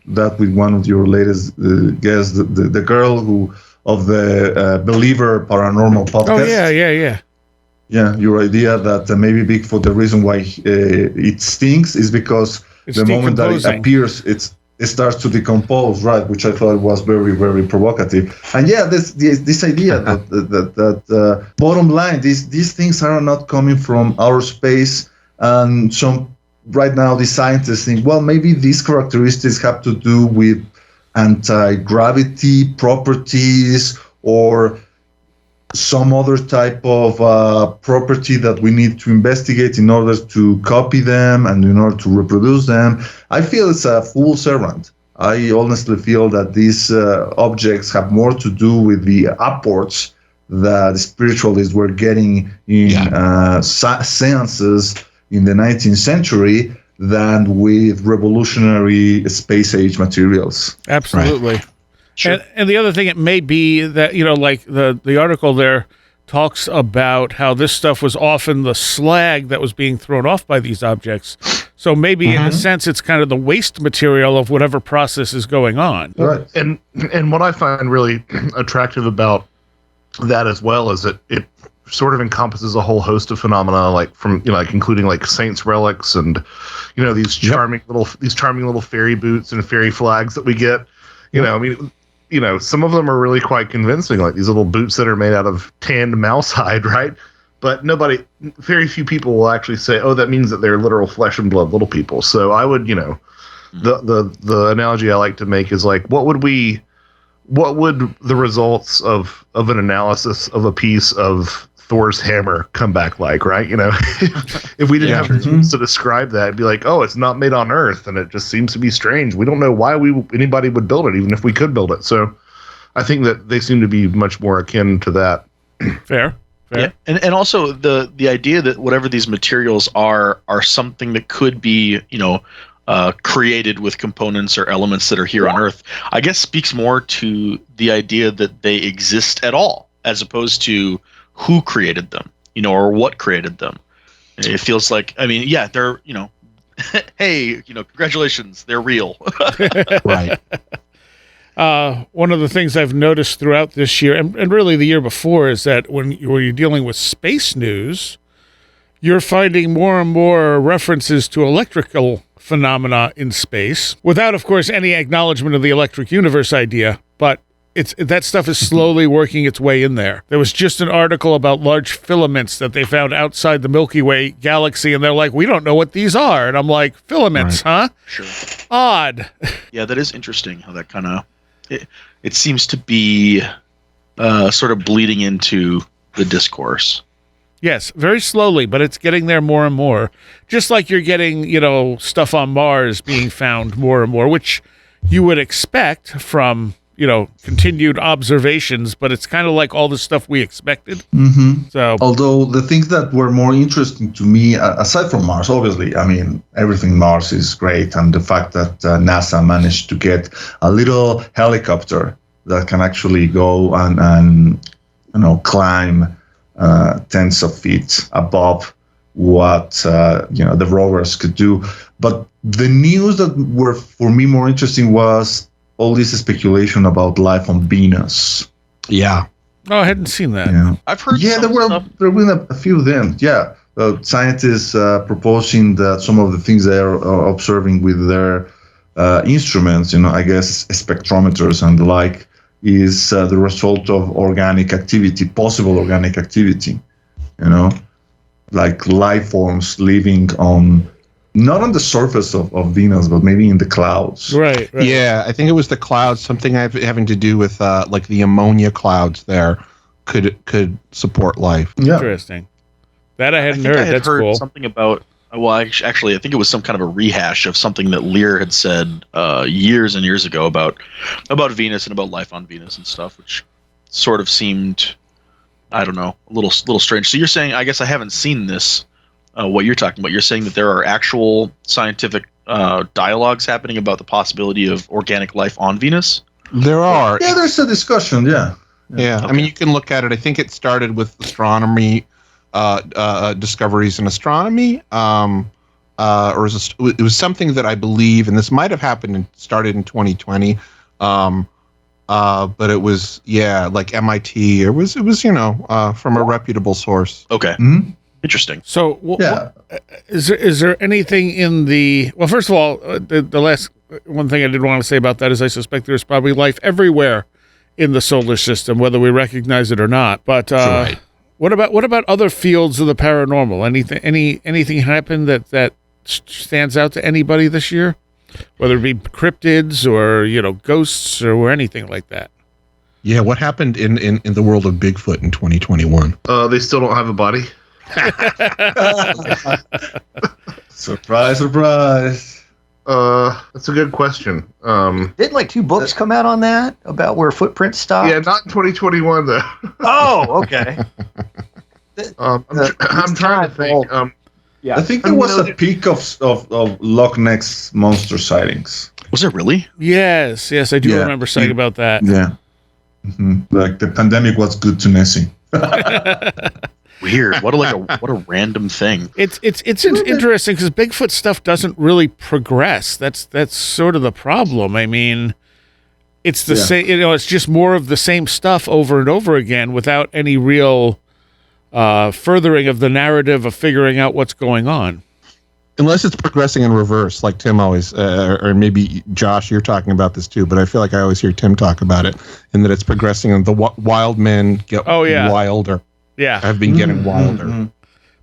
Speaker 7: that with one of your latest guests, the girl of the Believer Paranormal podcast.
Speaker 1: Oh yeah.
Speaker 7: Yeah, your idea that maybe Bigfoot, the reason why it stinks is because the moment that it appears, it starts to decompose, right? Which I thought was very, very provocative. And yeah, this idea that bottom line, these things are not coming from outer space. And right now, the scientists think, well, maybe these characteristics have to do with anti-gravity properties or some other type of property that we need to investigate in order to copy them and in order to reproduce them. I feel it's a fool's errand. I honestly feel that these objects have more to do with the upwards that the spiritualists were getting in seances in the 19th century than with revolutionary space age materials.
Speaker 1: Absolutely.
Speaker 4: Right. Sure.
Speaker 1: And the other thing, it may be that, like the article there talks about how this stuff was often the slag that was being thrown off by these objects. So maybe in a sense, it's kind of the waste material of whatever process is going on.
Speaker 7: Right.
Speaker 3: And what I find really attractive about that as well is that it sort of encompasses a whole host of phenomena, like from including like saints' relics and these charming little fairy boots and fairy flags that we get. Some of them are really quite convincing, like these little boots that are made out of tanned mouse hide, right? But very few people will actually say, "Oh, that means that they're literal flesh and blood little people." So I would, the analogy I like to make is like, what would the results of an analysis of a piece of Thor's hammer come back like, right? If we didn't have tools to describe that, it'd be like, oh, it's not made on Earth, and it just seems to be strange. We don't know why anybody would build it, even if we could build it. So I think that they seem to be much more akin to that.
Speaker 1: Fair.
Speaker 5: Yeah, and also the idea that whatever these materials are something that could be, created with components or elements that are here on Earth, I guess speaks more to the idea that they exist at all, as opposed to who created them, or what created them. It feels like, they're, hey, congratulations, they're real.
Speaker 4: Right.
Speaker 1: One of the things I've noticed throughout this year, and really the year before, is that when you're dealing with space news, you're finding more and more references to electrical phenomena in space, without, of course, any acknowledgement of the electric universe idea, but that stuff is slowly working its way in there. There was just an article about large filaments that they found outside the Milky Way galaxy, and they're like, we don't know what these are. And I'm like, filaments, huh?
Speaker 5: Sure.
Speaker 1: Odd.
Speaker 5: Yeah, that is interesting how that kind of... It seems to be sort of bleeding into the discourse.
Speaker 1: Yes, very slowly, but it's getting there more and more. Just like you're getting, stuff on Mars being found more and more, which you would expect from, continued observations, but it's kind of like all the stuff we expected.
Speaker 7: Mm-hmm.
Speaker 1: So,
Speaker 7: although the things that were more interesting to me, aside from Mars, obviously, everything Mars is great, and the fact that NASA managed to get a little helicopter that can actually go and climb tens of feet above what the rovers could do. But the news that were for me more interesting was all this speculation about life on Venus.
Speaker 4: Yeah.
Speaker 1: Oh, I hadn't seen that.
Speaker 7: Yeah.
Speaker 5: I've heard
Speaker 7: Yeah, there were a few of them. Yeah. Scientists proposing that some of the things they are observing with their instruments, I guess spectrometers and the like, is the result of organic activity, possible organic activity, like life forms living not on the surface of Venus, but maybe in the clouds.
Speaker 1: Right.
Speaker 4: Yeah, I think it was the clouds, something having to do with like the ammonia clouds there could support life.
Speaker 7: Yeah.
Speaker 1: Interesting. That I hadn't
Speaker 5: I
Speaker 1: heard.
Speaker 5: had
Speaker 1: That's
Speaker 5: heard
Speaker 1: cool.
Speaker 5: something about... Well, actually, I think it was some kind of a rehash of something that Lear had said years and years ago about Venus and about life on Venus and stuff, which sort of seemed, I don't know, a little strange. So you're saying, I guess I haven't seen this, what you're talking about. You're saying that there are actual scientific dialogues happening about the possibility of organic life on Venus?
Speaker 4: There are.
Speaker 7: Yeah, there's a discussion, yeah.
Speaker 4: Yeah, okay. You can look at it. I think it started with astronomy, discoveries in astronomy, or it was something that I believe, and this might have started in 2020, but it was like MIT. It was from a reputable source.
Speaker 5: Okay.
Speaker 7: Mm-hmm.
Speaker 5: Interesting.
Speaker 1: So, is there anything in the... Well, first of all, the last one thing I did want to say about that is I suspect there's probably life everywhere in the solar system, whether we recognize it or not. But
Speaker 4: Right.
Speaker 1: What about other fields of the paranormal? Anything happened that stands out to anybody this year, whether it be cryptids or ghosts or anything like that?
Speaker 4: Yeah, what happened in the world of Bigfoot in 2021?
Speaker 3: They still don't have a body.
Speaker 7: Surprise, surprise.
Speaker 3: That's a good question.
Speaker 6: Didn't like 2 books come out on that about where footprints stop?
Speaker 3: Yeah, not in 2021 though.
Speaker 6: Oh, okay.
Speaker 3: I'm trying to think.
Speaker 6: Yeah,
Speaker 7: I think there was a peak of Loch Ness monster sightings.
Speaker 5: Was it really?
Speaker 1: Yes, I do remember saying about that.
Speaker 7: Yeah. Like the pandemic was good to Nessie.
Speaker 5: Weird. What a random thing.
Speaker 1: It's interesting because Bigfoot stuff doesn't really progress. That's sort of the problem. I mean, it's the same. It's just more of the same stuff over and over again without any real furthering of the narrative of figuring out what's going on.
Speaker 4: Unless it's progressing in reverse, like Tim always, or maybe Josh, you're talking about this too, but I feel like I always hear Tim talk about it, and that it's progressing and the wild men get wilder.
Speaker 1: Yeah.
Speaker 4: Have been getting wilder.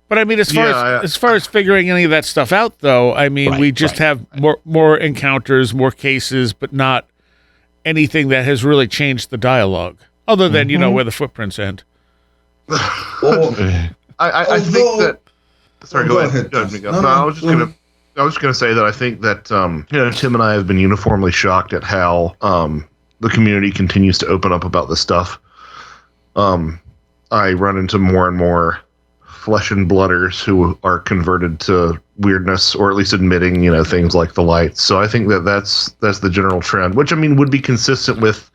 Speaker 1: But I mean, as far as figuring any of that stuff out, though, I mean, we just have more encounters, more cases, but not anything that has really changed the dialogue, other than, where the footprints end.
Speaker 3: I think that. Sorry, go ahead. I was just gonna say that I think that Tim and I have been uniformly shocked at how the community continues to open up about this stuff. I run into more and more flesh and blooders who are converted to weirdness, or at least admitting things like the lights. So I think that's the general trend, which I mean would be consistent with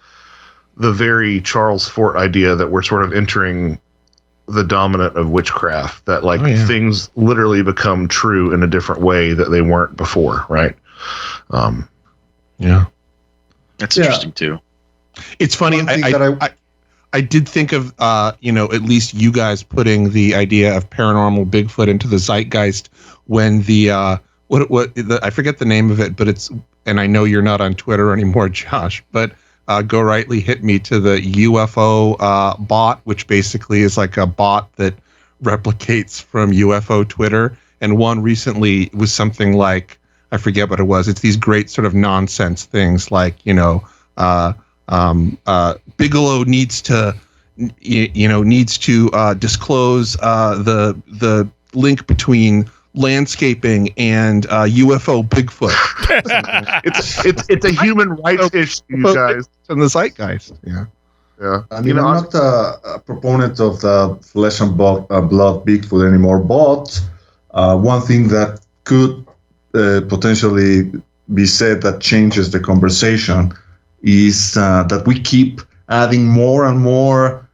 Speaker 3: the very Charles Fort idea that we're sort of entering the dominant of witchcraft, that things literally become true in a different way that they weren't before, right?
Speaker 5: That's interesting too.
Speaker 4: It's funny. I did think of at least you guys putting the idea of paranormal Bigfoot into the zeitgeist when the I forget the name of it, but it's, and I know you're not on Twitter anymore, Josh, but Go Rightly hit me to the UFO bot, which basically is like a bot that replicates from UFO Twitter. And one recently was something like, I forget what it was. It's these great sort of nonsense things like, Bigelow needs to disclose the link between landscaping and UFO Bigfoot.
Speaker 3: it's a human rights issue, guys.
Speaker 4: And the zeitgeist. Yeah.
Speaker 7: I mean, I'm not a proponent of the flesh and blood Bigfoot anymore, but one thing that could potentially be said that changes the conversation is that we keep adding more and more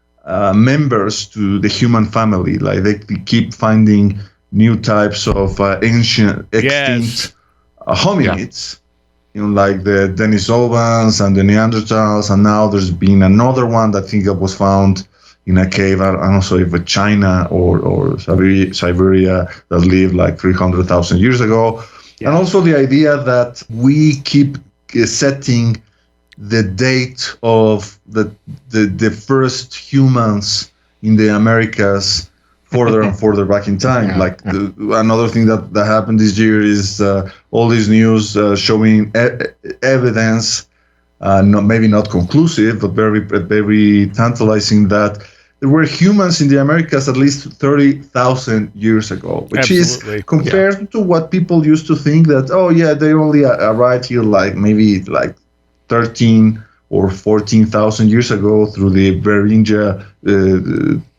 Speaker 7: members to the human family. Like they keep finding new types of ancient extinct hominids, like the Denisovans and the Neanderthals, and now there's been another one that I think that was found in a cave. I don't know if it's China or Siberia that lived like 300,000 years ago. Yeah. And also the idea that we keep setting the date of the first humans in the Americas further and further back in time. Another thing that happened this year is all these news showing evidence, maybe not conclusive, but very tantalizing, that there were humans in the Americas at least 30,000 years ago, which is compared to what people used to think that, they only arrived here maybe 13 or 14,000 years ago through the Beringia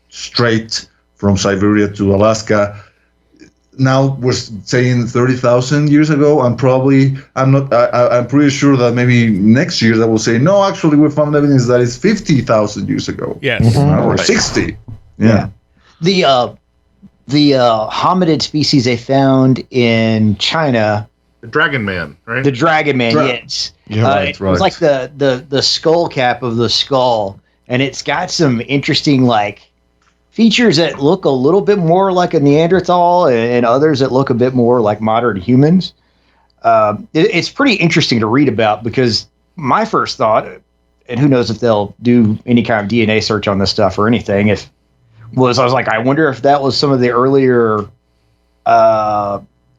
Speaker 7: Strait from Siberia to Alaska. Now we're saying 30,000 years ago, and probably I'm pretty sure that maybe next year they will say, no, actually we found evidence that it's 50,000 years ago.
Speaker 1: Yes.
Speaker 7: Or 60. Yeah.
Speaker 6: The hominid species they found in China.
Speaker 3: The Dragon Man, right?
Speaker 6: The Dragon Man, yes.
Speaker 7: Yeah,
Speaker 6: it was like the skull cap of the skull, and it's got some interesting features that look a little bit more like a Neanderthal and others that look a bit more like modern humans. It's pretty interesting to read about, because my first thought, and who knows if they'll do any kind of DNA search on this stuff or anything, I was like, I wonder if that was some of the earlier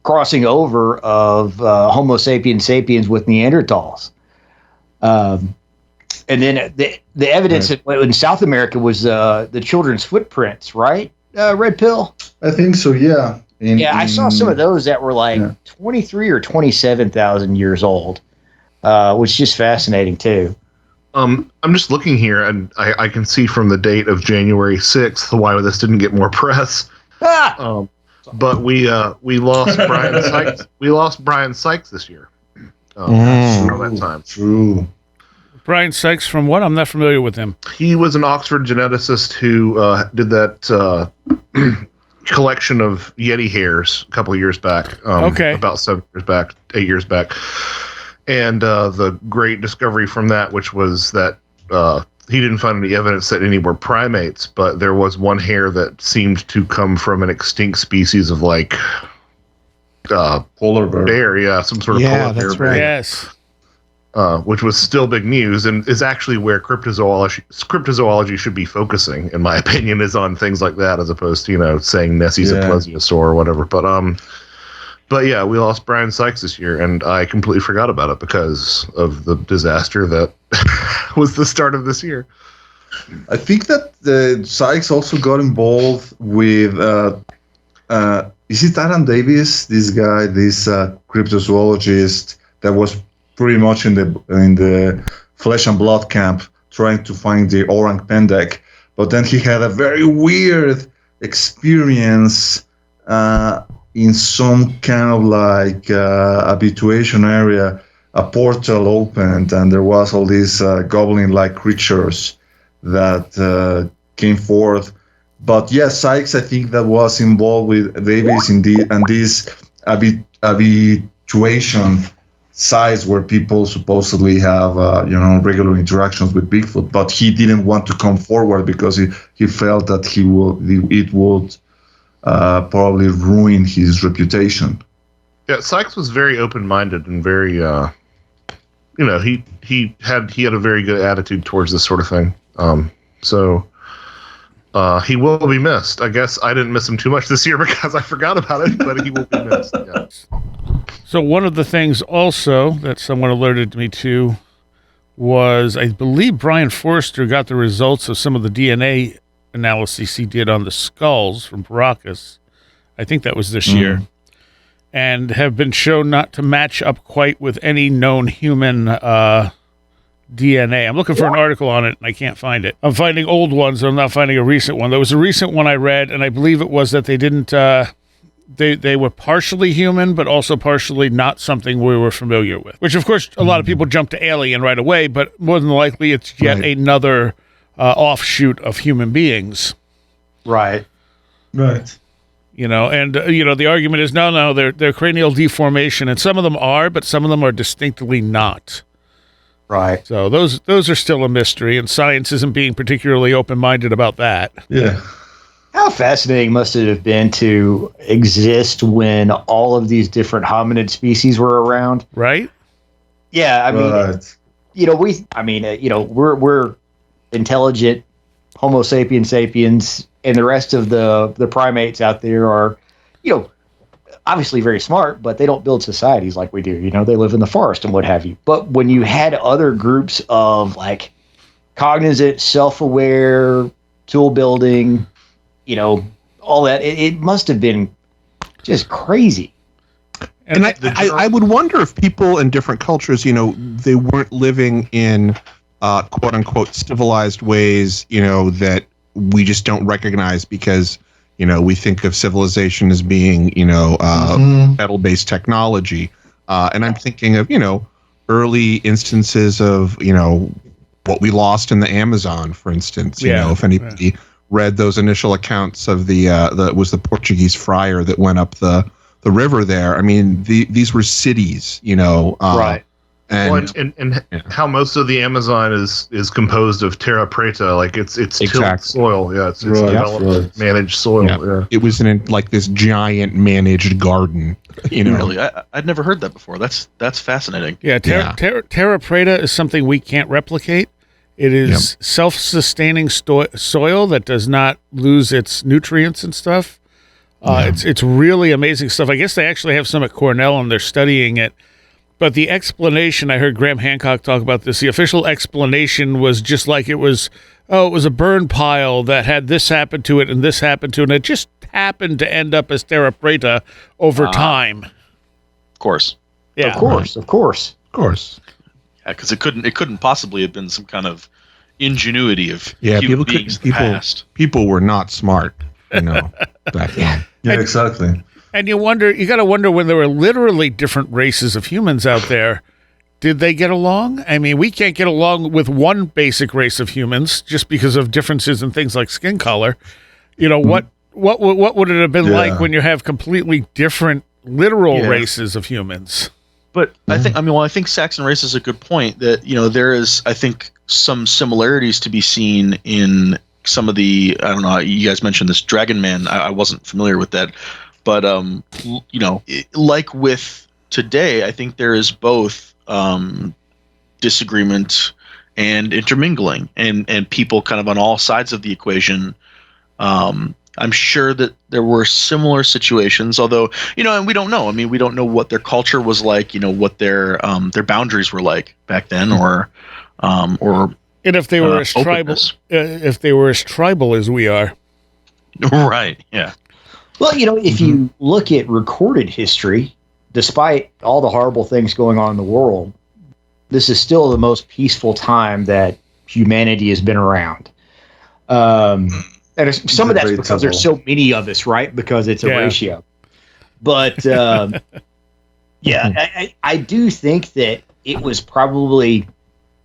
Speaker 6: crossing over of Homo sapiens sapiens with Neanderthals. And then the evidence in South America was the children's footprints, right? Red Pill?
Speaker 7: I think so, yeah.
Speaker 6: I saw some of those that were like 23 or 27,000 years old, which is just fascinating too.
Speaker 3: I'm just looking here, and I can see from the date of January 6th why this didn't get more press. But we lost Brian Sykes. We lost Brian Sykes this year. Around that time.
Speaker 7: True.
Speaker 1: Brian Sykes from what? I'm not familiar with him.
Speaker 3: He was an Oxford geneticist who did that collection of Yeti hairs a couple of years back. About 8 years back. And the great discovery from that, which was that he didn't find any evidence that any were primates, but there was one hair that seemed to come from an extinct species of like
Speaker 7: polar bear.
Speaker 3: Some sort of polar bear.
Speaker 4: That's right.
Speaker 1: Yes.
Speaker 3: Which was still big news and is actually where cryptozoology should be focusing, in my opinion, is on things like that as opposed to, saying Nessie's a plesiosaur or whatever. But yeah, we lost Brian Sykes this year, and I completely forgot about it because of the disaster that was the start of this year.
Speaker 7: I think that Sykes also got involved with, is it Adam Davis, this guy, this cryptozoologist that was pretty much in the flesh and blood camp trying to find the orang pendek, but then he had a very weird experience in some kind of like habituation area. A portal opened and there was all these goblin-like creatures that came forth. But yes, Sykes, I think that was involved with Davis and this habituation sites where people supposedly have regular interactions with Bigfoot, but he didn't want to come forward because he felt that it would probably ruin his reputation.
Speaker 3: Yeah, Sykes was very open-minded and very he had a very good attitude towards this sort of thing. So he will be missed. I guess I didn't miss him too much this year because I forgot about it, but he will be missed. Yeah.
Speaker 1: So one of the things also that someone alerted me to was, I believe Brian Forster got the results of some of the DNA analysis he did on the skulls from Paracas. I think that was this year. And have been shown not to match up quite with any known human DNA. I'm looking for an article on it, and I can't find it. I'm finding old ones, I'm not finding a recent one. There was a recent one I read, and I believe it was that they didn't... They were partially human, but also partially not something we were familiar with. Which, of course, a lot of people jump to alien right away, but more than likely, it's yet another offshoot of human beings.
Speaker 6: Right.
Speaker 7: Right.
Speaker 1: And the argument is, no, they're cranial deformation, and some of them are, but some of them are distinctly not.
Speaker 6: Right.
Speaker 1: So those are still a mystery, and science isn't being particularly open-minded about that.
Speaker 7: Yeah.
Speaker 6: How fascinating must it have been to exist when all of these different hominid species were around?
Speaker 1: Right?
Speaker 6: Yeah, I mean, we're intelligent Homo sapiens, and the rest of the primates out there are, obviously very smart, but they don't build societies like we do. They live in the forest and what have you. But when you had other groups of like cognizant, self-aware, tool building, all that, it must have been just crazy.
Speaker 4: And I would wonder if people in different cultures, they weren't living in quote unquote civilized ways, that we just don't recognize because, we think of civilization as being, metal-based technology. And I'm thinking of, early instances of, what we lost in the Amazon, for instance. If anybody read those initial accounts of the Portuguese friar that went up the river there. I mean, these were cities,
Speaker 3: right. And how most of the Amazon is composed of terra preta, like it's tilled soil. Yeah, it's developed, managed soil. Yeah.
Speaker 4: It was in like this giant managed garden.
Speaker 5: Really, I'd never heard that before. That's fascinating.
Speaker 1: Yeah, terra preta is something we can't replicate. It is self-sustaining soil that does not lose its nutrients and stuff. It's really amazing stuff. I guess they actually have some at Cornell and they're studying it. But the explanation, I heard Graham Hancock talk about this, the official explanation was just like it was oh, it was a burn pile that had this happen to it and this happened to it, and it just happened to end up as Terra Preta over time.
Speaker 5: Of course.
Speaker 1: Yeah.
Speaker 6: Of course.
Speaker 5: Yeah, because it couldn't possibly have been some kind of ingenuity of
Speaker 4: Yeah,
Speaker 5: human beings in the past.
Speaker 4: people were not smart, back then.
Speaker 7: Yeah, exactly.
Speaker 1: And you got to wonder when there were literally different races of humans out there, did they get along? I mean, we can't get along with one basic race of humans just because of differences in things like skin color. What would it have been like when you have completely different literal races of humans?
Speaker 5: But I think Saxon race is a good point that, there is, I think, some similarities to be seen in some of the, I don't know, you guys mentioned this Dragon Man. I wasn't familiar with that. But, like with today, I think there is both disagreement and intermingling and people kind of on all sides of the equation. I'm sure that there were similar situations, although, and we don't know. I mean, we don't know what their culture was like, what their boundaries were like back then, or and
Speaker 1: if they were as tribal as we are.
Speaker 5: Right. Yeah.
Speaker 6: Well, if you look at recorded history, despite all the horrible things going on in the world, this is still the most peaceful time that humanity has been around. And some of that's because there's so many of us, right? Because it's a ratio. But I do think that it was probably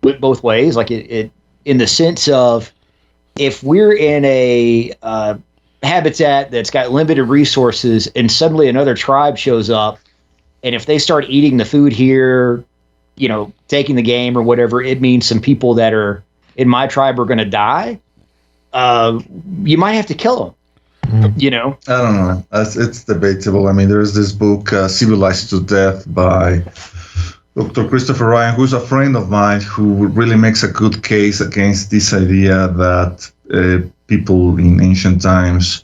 Speaker 6: went both ways. Like it in the sense of, if we're in a habitat that's got limited resources and suddenly another tribe shows up, and if they start eating the food here, taking the game or whatever, it means some people that are in my tribe are going to die. You might have to kill them.
Speaker 7: I don't know. It's debatable. I mean, there's this book, Civilized to Death, by Dr. Christopher Ryan, who's a friend of mine, who really makes a good case against this idea that people in ancient times,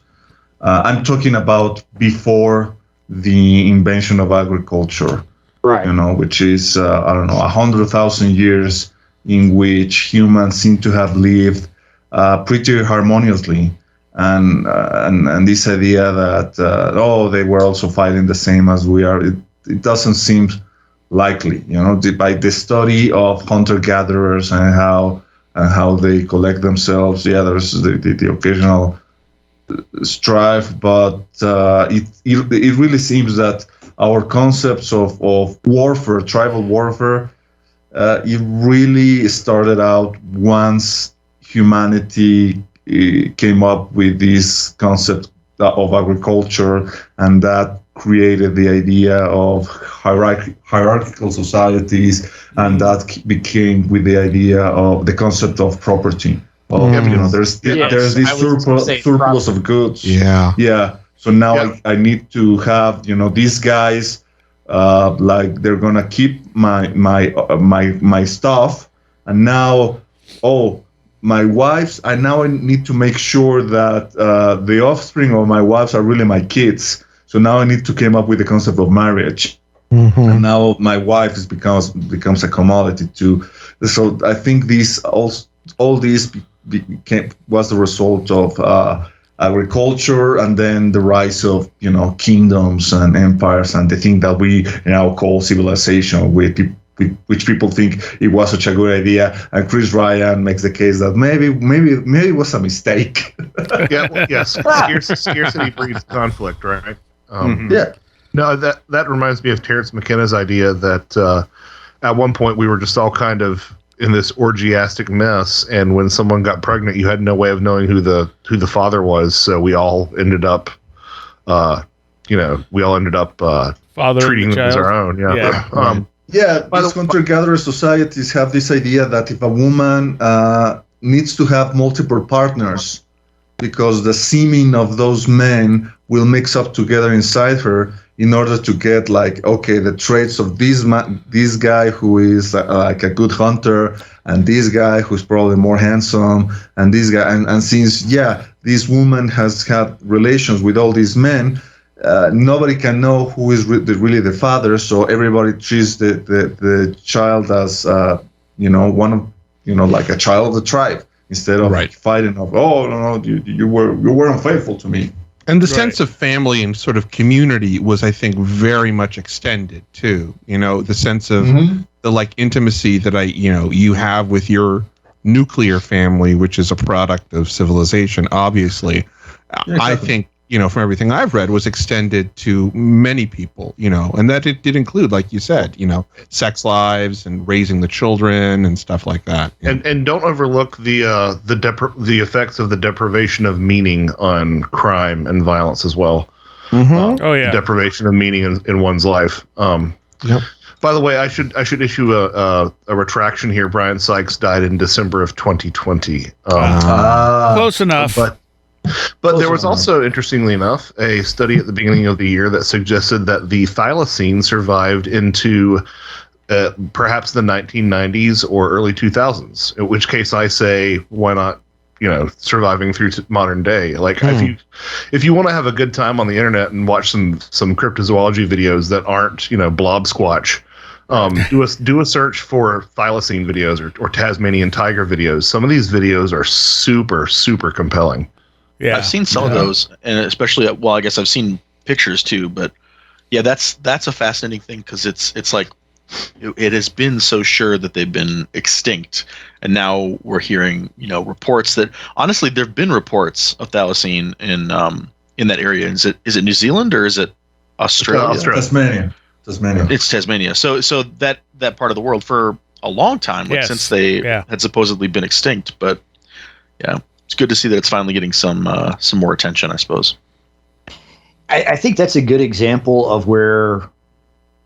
Speaker 7: I'm talking about before the invention of agriculture,
Speaker 6: right?
Speaker 7: Which is, 100,000 years in which humans seem to have lived pretty harmoniously, and this idea that they were also fighting the same as we are, it doesn't seem likely. By the study of hunter-gatherers and how they collect themselves, there's the occasional strife, but it really seems that our concepts of warfare, tribal warfare, it really started out once humanity came up with this concept of agriculture, and that created the idea of hierarchical societies, and that became with the idea of the concept of property. There's this surplus of goods. Yeah. So now I need to have these guys, they're gonna keep my stuff, and now my wives, and now I need to make sure that the offspring of my wives are really my kids. So now I need to come up with the concept of marriage. And now my wife becomes a commodity too. So I think all this was the result of agriculture, and then the rise of kingdoms and empires, and the thing that we now call civilization, which people think it was such a good idea. And Chris Ryan makes the case that maybe it was a mistake.
Speaker 3: Scarcity breeds conflict, right? No, that reminds me of Terrence McKenna's idea that at one point we were just all kind of in this orgiastic mess, and when someone got pregnant, you had no way of knowing who the father was. So we all ended up, treating them as our own.
Speaker 7: These hunter-gatherer societies have this idea that if a woman needs to have multiple partners, because the semen of those men will mix up together inside her in order to get the traits of this guy who is like a good hunter, and this guy who's probably more handsome, and this guy, and since this woman has had relations with all these men, nobody can know who is really the father. So everybody treats the child as like a child of the tribe. instead of fighting of, oh no, you were unfaithful to me.
Speaker 4: And the sense of family and sort of community was, I think, very much extended too. You know, the sense of the like intimacy that you have with your nuclear family, which is a product of civilization, obviously. Yeah, exactly. I think, from everything I've read, was extended to many people, and that it did include, like you said, sex lives and raising the children and stuff like that.
Speaker 3: And don't overlook the effects of the deprivation of meaning on crime and violence as well. Deprivation of meaning in one's life.
Speaker 4: Yep.
Speaker 3: By the way, I should issue a retraction here. Brian Sykes died in December of 2020.
Speaker 1: Close enough.
Speaker 3: But there was also, interestingly enough, a study at the beginning of the year that suggested that the thylacine survived into perhaps the 1990s or early 2000s. In which case, I say, why not? Surviving through modern day. Like if you want to have a good time on the internet and watch some cryptozoology videos that aren't blob squatch. Do a search for thylacine videos or Tasmanian tiger videos. Some of these videos are super, super compelling.
Speaker 5: Yeah, I've seen some of those, and especially I guess I've seen pictures too. But yeah, that's a fascinating thing because it's like it has been so sure that they've been extinct, and now we're hearing reports that honestly there've been reports of thylacine in that area. Is it New Zealand or is it Australia?
Speaker 7: Tasmania.
Speaker 5: It's Tasmania. So that part of the world for a long time, since they had supposedly been extinct. But yeah, it's good to see that it's finally getting some more attention, I suppose.
Speaker 6: I think that's a good example of where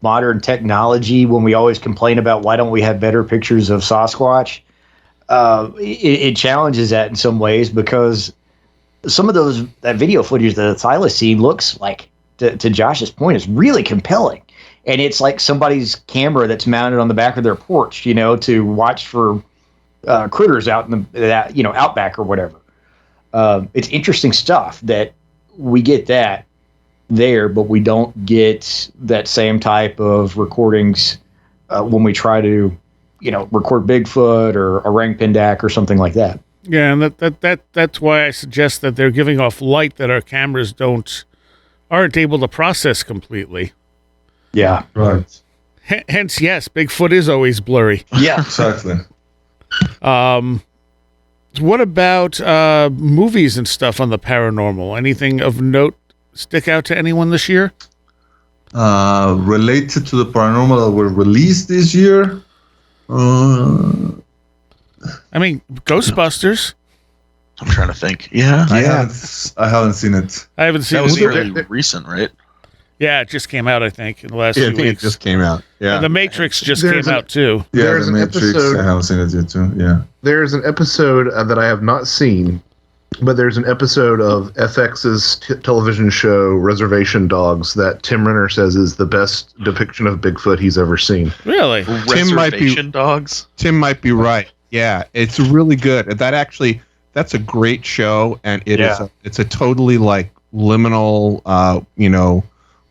Speaker 6: modern technology, when we always complain about why don't we have better pictures of Sasquatch, it challenges that in some ways, because some of that video footage, the thylacine looks like, to Josh's point, is really compelling. And it's like somebody's camera that's mounted on the back of their porch, to watch for critters out in the outback or whatever. It's interesting stuff that we get that there, but we don't get that same type of recordings when we try to, record Bigfoot or orang pindak or something like that.
Speaker 1: Yeah, and that's why I suggest that they're giving off light that our cameras aren't able to process completely.
Speaker 6: Yeah.
Speaker 7: Right.
Speaker 1: Hence, yes, Bigfoot is always blurry.
Speaker 6: Yeah.
Speaker 7: Exactly.
Speaker 1: What about movies and stuff on the paranormal? Anything of note stick out to anyone this year?
Speaker 7: Related to the paranormal that were released this year?
Speaker 1: Ghostbusters.
Speaker 5: I'm trying to think. Yeah.
Speaker 7: I haven't seen it.
Speaker 1: I haven't seen
Speaker 5: it. That was
Speaker 1: either.
Speaker 5: really recent, right?
Speaker 1: Yeah, it just came out, I think, in the last few weeks.
Speaker 4: It just came out. Yeah.
Speaker 1: And The Matrix just came out, too.
Speaker 7: Yeah, The Matrix, I haven't seen it yet, too. Yeah.
Speaker 3: There's an episode that I have not seen, but there's an episode of FX's television show, Reservation Dogs, that Tim Renner says is the best depiction of Bigfoot he's ever seen.
Speaker 1: Really?
Speaker 5: Reservation Dogs?
Speaker 4: Tim might be right. Yeah, it's really good. That's a great show, and it's a totally, like, liminal,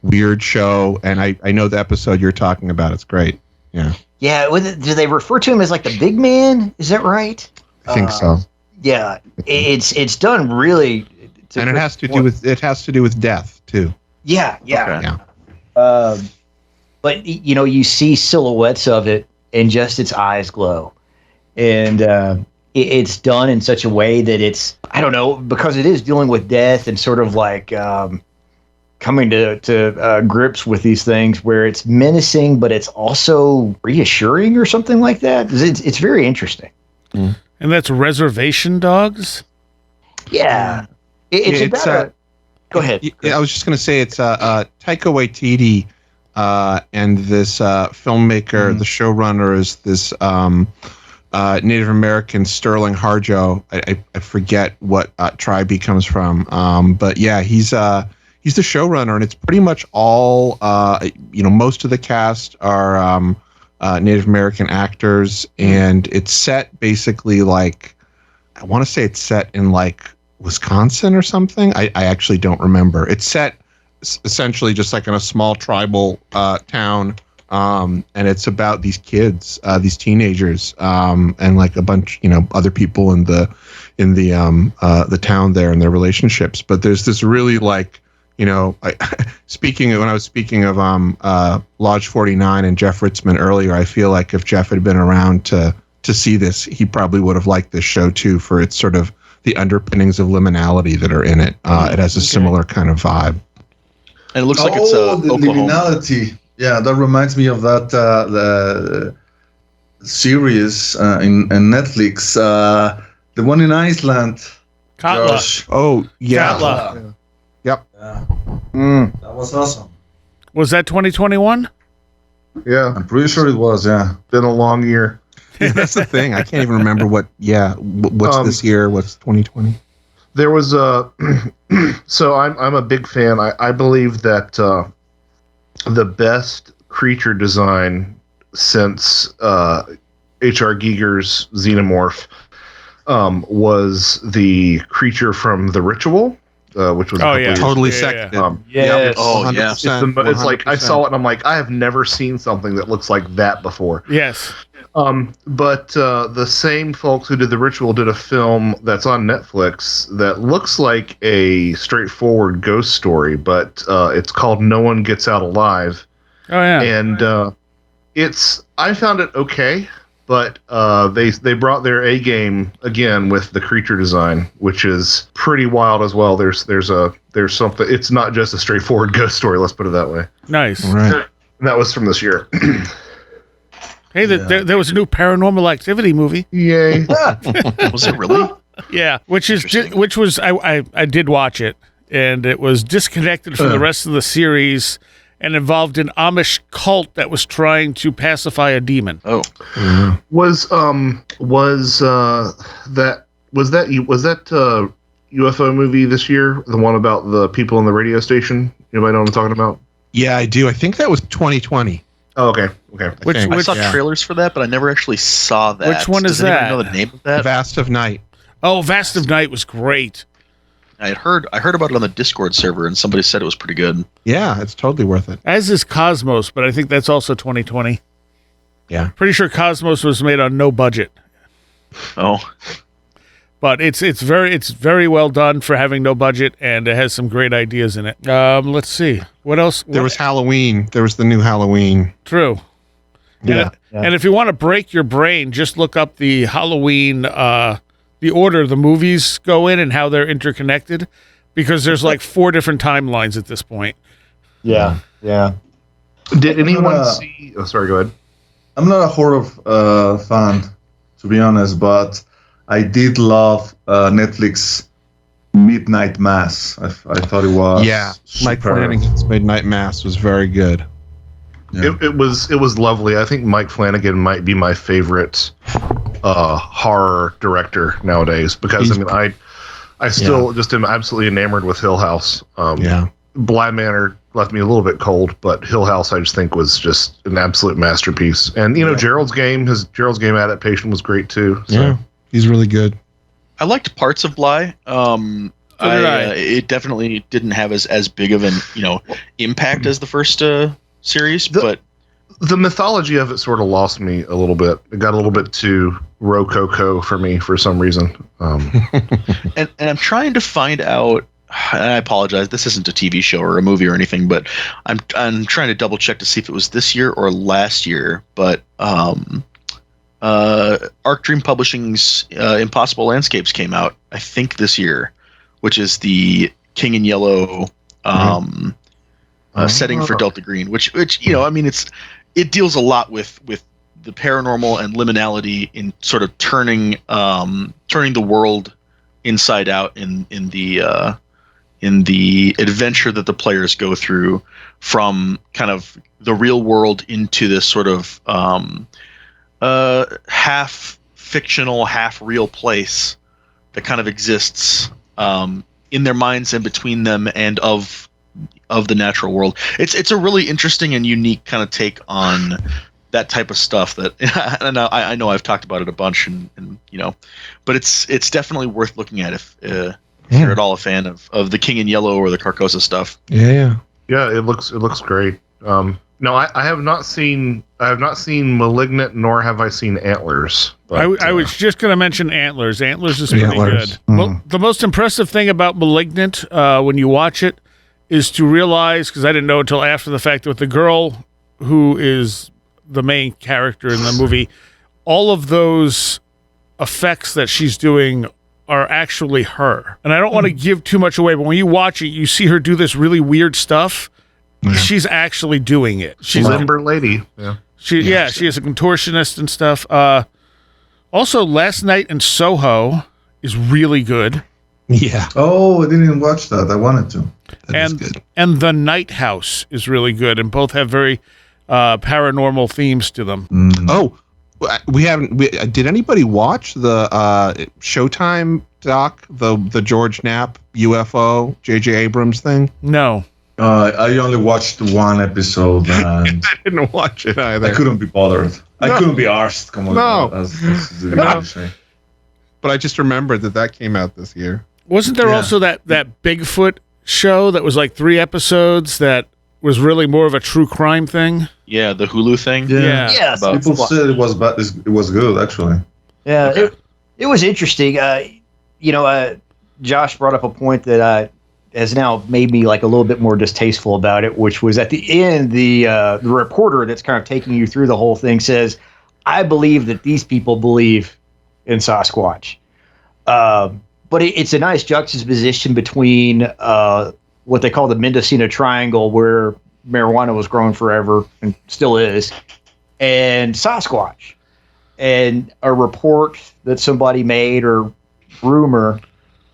Speaker 4: weird show, and I know the episode you're talking about. It's great. Yeah.
Speaker 6: Yeah. Do they refer to him as like the big man? Is that right?
Speaker 4: I think so.
Speaker 6: Yeah. It's done really.
Speaker 4: And it has to do with death too.
Speaker 6: Yeah. Yeah.
Speaker 4: Okay.
Speaker 6: Yeah. But you see silhouettes of it, and just its eyes glow, and it's done in such a way that it's, I don't know, because it is dealing with death and sort of like coming to grips with these things where it's menacing, but it's also reassuring or something like that. It's very interesting.
Speaker 1: Mm. And that's Reservation Dogs?
Speaker 6: Yeah. It's about go ahead.
Speaker 4: I was just going to say it's Taika Waititi and this filmmaker, the showrunner is this Native American Sterling Harjo. I forget what tribe he comes from. But yeah, he's the showrunner, and it's pretty much all, most of the cast are Native American actors, and it's set basically like, I want to say it's set in like Wisconsin or something. I actually don't remember. It's set essentially just like in a small tribal town and it's about these kids, these teenagers, and like a bunch, other people in the town there and their relationships. But there's this really like, when I was speaking of Lodge 49 and Jeff Ritzman earlier, I feel like if Jeff had been around to see this, he probably would have liked this show too, for its sort of the underpinnings of liminality that are in it. It has a similar kind of vibe.
Speaker 5: And it looks like it's
Speaker 7: the
Speaker 5: Oklahoma.
Speaker 7: liminality. Yeah, that reminds me of that the series in Netflix, the one in Iceland.
Speaker 1: Katla.
Speaker 7: Josh.
Speaker 4: Oh yeah.
Speaker 1: Katla.
Speaker 4: Yep.
Speaker 7: Yeah.
Speaker 4: Mm.
Speaker 7: That was awesome.
Speaker 1: Was that 2021?
Speaker 3: Yeah,
Speaker 7: I'm pretty sure it was. Yeah.
Speaker 3: been a long year.
Speaker 4: That's the thing. I can't even remember what's this year, what's 2020.
Speaker 3: There was a so I'm a big fan. I believe that the best creature design since H.R. Giger's Xenomorph was the creature from The Ritual, which was
Speaker 4: Totally
Speaker 1: Yeah,
Speaker 4: seconded.
Speaker 6: Yes.
Speaker 5: Oh, yeah.
Speaker 3: It's like I saw it and I'm like, I have never seen something that looks like that before.
Speaker 1: Yes.
Speaker 3: But the same folks who did The Ritual did a film that's on Netflix that looks like a straightforward ghost story, but it's called No One Gets Out Alive.
Speaker 1: Oh yeah.
Speaker 3: And I found it okay, but they brought their A game again with the creature design, which is pretty wild as well. There's something. It's not just a straightforward ghost story. Let's put it that way.
Speaker 1: Nice.
Speaker 4: Right.
Speaker 3: And that was from this year.
Speaker 1: Hey, there was a new Paranormal Activity movie.
Speaker 3: Yay!
Speaker 5: Was it really?
Speaker 1: Yeah, which was I did watch it, and it was disconnected from the rest of the series and involved an Amish cult that was trying to pacify a demon.
Speaker 5: Oh,
Speaker 3: Was that UFO movie this year? The one about the people in the radio station? Anybody know what I'm talking about?
Speaker 4: Yeah, I do. I think that was 2020.
Speaker 3: Oh, okay.
Speaker 5: I saw trailers for that, but I never actually saw that.
Speaker 1: Which one is
Speaker 5: Does anyone
Speaker 1: that?
Speaker 5: know the name of that?
Speaker 4: Vast of Night.
Speaker 1: Oh, Vast of Night was great.
Speaker 5: I heard about it on the Discord server, and somebody said it was pretty good.
Speaker 4: Yeah, it's totally worth it.
Speaker 1: As is Cosmos, but I think that's also 2020.
Speaker 4: Yeah.
Speaker 1: Pretty sure Cosmos was made on no budget.
Speaker 5: Oh,
Speaker 1: But it's very well done for having no budget, and it has some great ideas in it. Let's see. What else?
Speaker 4: There was Halloween. There was the new Halloween.
Speaker 1: True.
Speaker 6: Yeah.
Speaker 1: And if you want to break your brain, just look up the Halloween, the order the movies go in and how they're interconnected, because there's like 4 different timelines at this point.
Speaker 6: Yeah.
Speaker 3: Did anyone see? Oh, sorry. Go ahead.
Speaker 7: I'm not a horror fan, to be honest, but I did love Netflix Midnight Mass. I thought it was
Speaker 4: Mike
Speaker 7: super.
Speaker 4: Flanagan's Midnight Mass was very good.
Speaker 7: Yeah.
Speaker 3: It was lovely. I think Mike Flanagan might be my favorite horror director nowadays, because I still just am absolutely enamored with Hill House. Bly Manor left me a little bit cold, but Hill House I just think was just an absolute masterpiece. And Gerald's Game adaptation was great too. So.
Speaker 4: Yeah, he's really good.
Speaker 5: I liked parts of Bly. It definitely didn't have as big of an impact as the first series, but
Speaker 3: the mythology of it sort of lost me a little bit. It got a little bit too rococo for me for some reason.
Speaker 5: And I'm trying to find out. And I apologize. This isn't a TV show or a movie or anything, but I'm trying to double check to see if it was this year or last year. But Arc Dream Publishing's Impossible Landscapes came out, I think, this year, which is the King in Yellow setting for Delta Green. Which it deals a lot with the paranormal and liminality in sort of turning the world inside out in the adventure that the players go through, from kind of the real world into this sort of half fictional, half real place that kind of exists in their minds and between them and of the natural world. It's a really interesting and unique kind of take on that type of stuff that I know I've talked about it a bunch, and but it's definitely worth looking at if you're at all a fan of the King in Yellow or the Carcosa stuff.
Speaker 4: Yeah.
Speaker 3: Yeah, it looks great. No, I have not seen Malignant, nor have I seen Antlers. But,
Speaker 1: I was just going to mention Antlers. Antlers is pretty
Speaker 4: Antlers.
Speaker 1: good. Well, the most impressive thing about Malignant, when you watch it, is to realize, because I didn't know until after the fact, with the girl who is the main character in the movie, all of those effects that she's doing are actually her. And I don't want to give too much away, but when you watch it, you see her do this really weird stuff. Yeah. She's actually doing it. She's
Speaker 3: Lumber lady. Yeah.
Speaker 1: She is a contortionist and stuff. Also, Last Night in Soho is really good.
Speaker 4: Yeah.
Speaker 7: Oh, I didn't even watch that. I wanted to.
Speaker 4: That is good.
Speaker 1: And The Night House is really good, and both have very paranormal themes to them.
Speaker 4: Oh, we haven't. Did anybody watch the Showtime doc, the George Knapp UFO J.J. Abrams thing?
Speaker 1: No.
Speaker 7: I only watched one episode and
Speaker 4: I didn't watch it either.
Speaker 7: I couldn't be bothered.
Speaker 4: No.
Speaker 7: I couldn't be arsed. Come on.
Speaker 4: No.
Speaker 7: That's
Speaker 4: But I just remembered that came out this year.
Speaker 1: Wasn't there also that Bigfoot show that was like 3 episodes that was really more of a true crime thing?
Speaker 5: Yeah, the Hulu thing.
Speaker 1: Yeah.
Speaker 6: Yes.
Speaker 7: People said it was bad. It was good, actually.
Speaker 6: Yeah, it was interesting. Josh brought up a point that has now made me like a little bit more distasteful about it, which was at the end, the reporter that's kind of taking you through the whole thing says, "I believe that these people believe in Sasquatch." But it's a nice juxtaposition between what they call the Mendocino Triangle, where marijuana was grown forever and still is, and Sasquatch. And a report that somebody made or rumor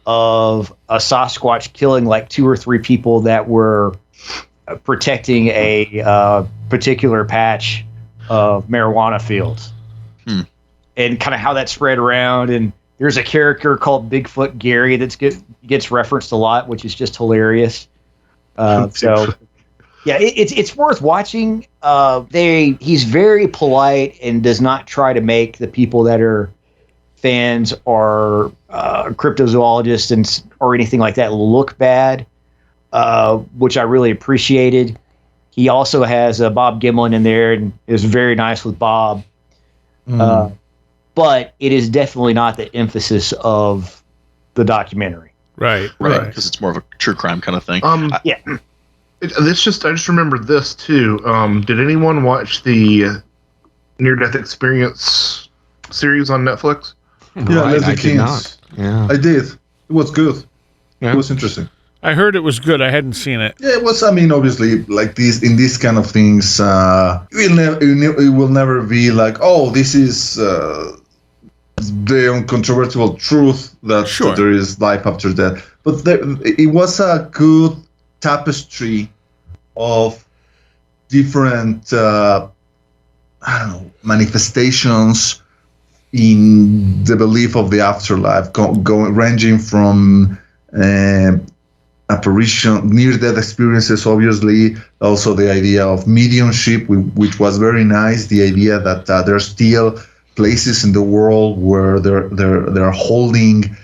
Speaker 6: of a Sasquatch killing like 2 or 3 people that were protecting a particular patch of marijuana fields. And kind of how that spread around. And there's a character called Bigfoot Gary that gets referenced a lot, which is just hilarious. So yeah, it's worth watching. He's very polite and does not try to make the people that are fans or cryptozoologists or anything like that look bad, which I really appreciated. He also has Bob Gimlin in there and is very nice with Bob. But it is definitely not the emphasis of the documentary.
Speaker 1: Right.
Speaker 5: Because it's more of a true crime kind of thing.
Speaker 6: Yeah.
Speaker 3: I just remembered this too. Did anyone watch the Near-Death Experience series on Netflix?
Speaker 7: Yeah,
Speaker 4: Right,
Speaker 7: Leslie
Speaker 4: I did
Speaker 7: Keans.
Speaker 4: not. Yeah.
Speaker 7: I did. It was good.
Speaker 4: Yeah.
Speaker 7: It was interesting.
Speaker 1: I heard it was good. I hadn't seen it.
Speaker 7: Yeah, it was. I mean, obviously, like in these kind of things, it will never be like, oh, this is the uncontroversial truth that there is life after death. But it was a good tapestry of different, manifestations in the belief of the afterlife, ranging from apparition, near-death experiences, obviously, also the idea of mediumship, which was very nice, the idea that there's still places in the world where they're holding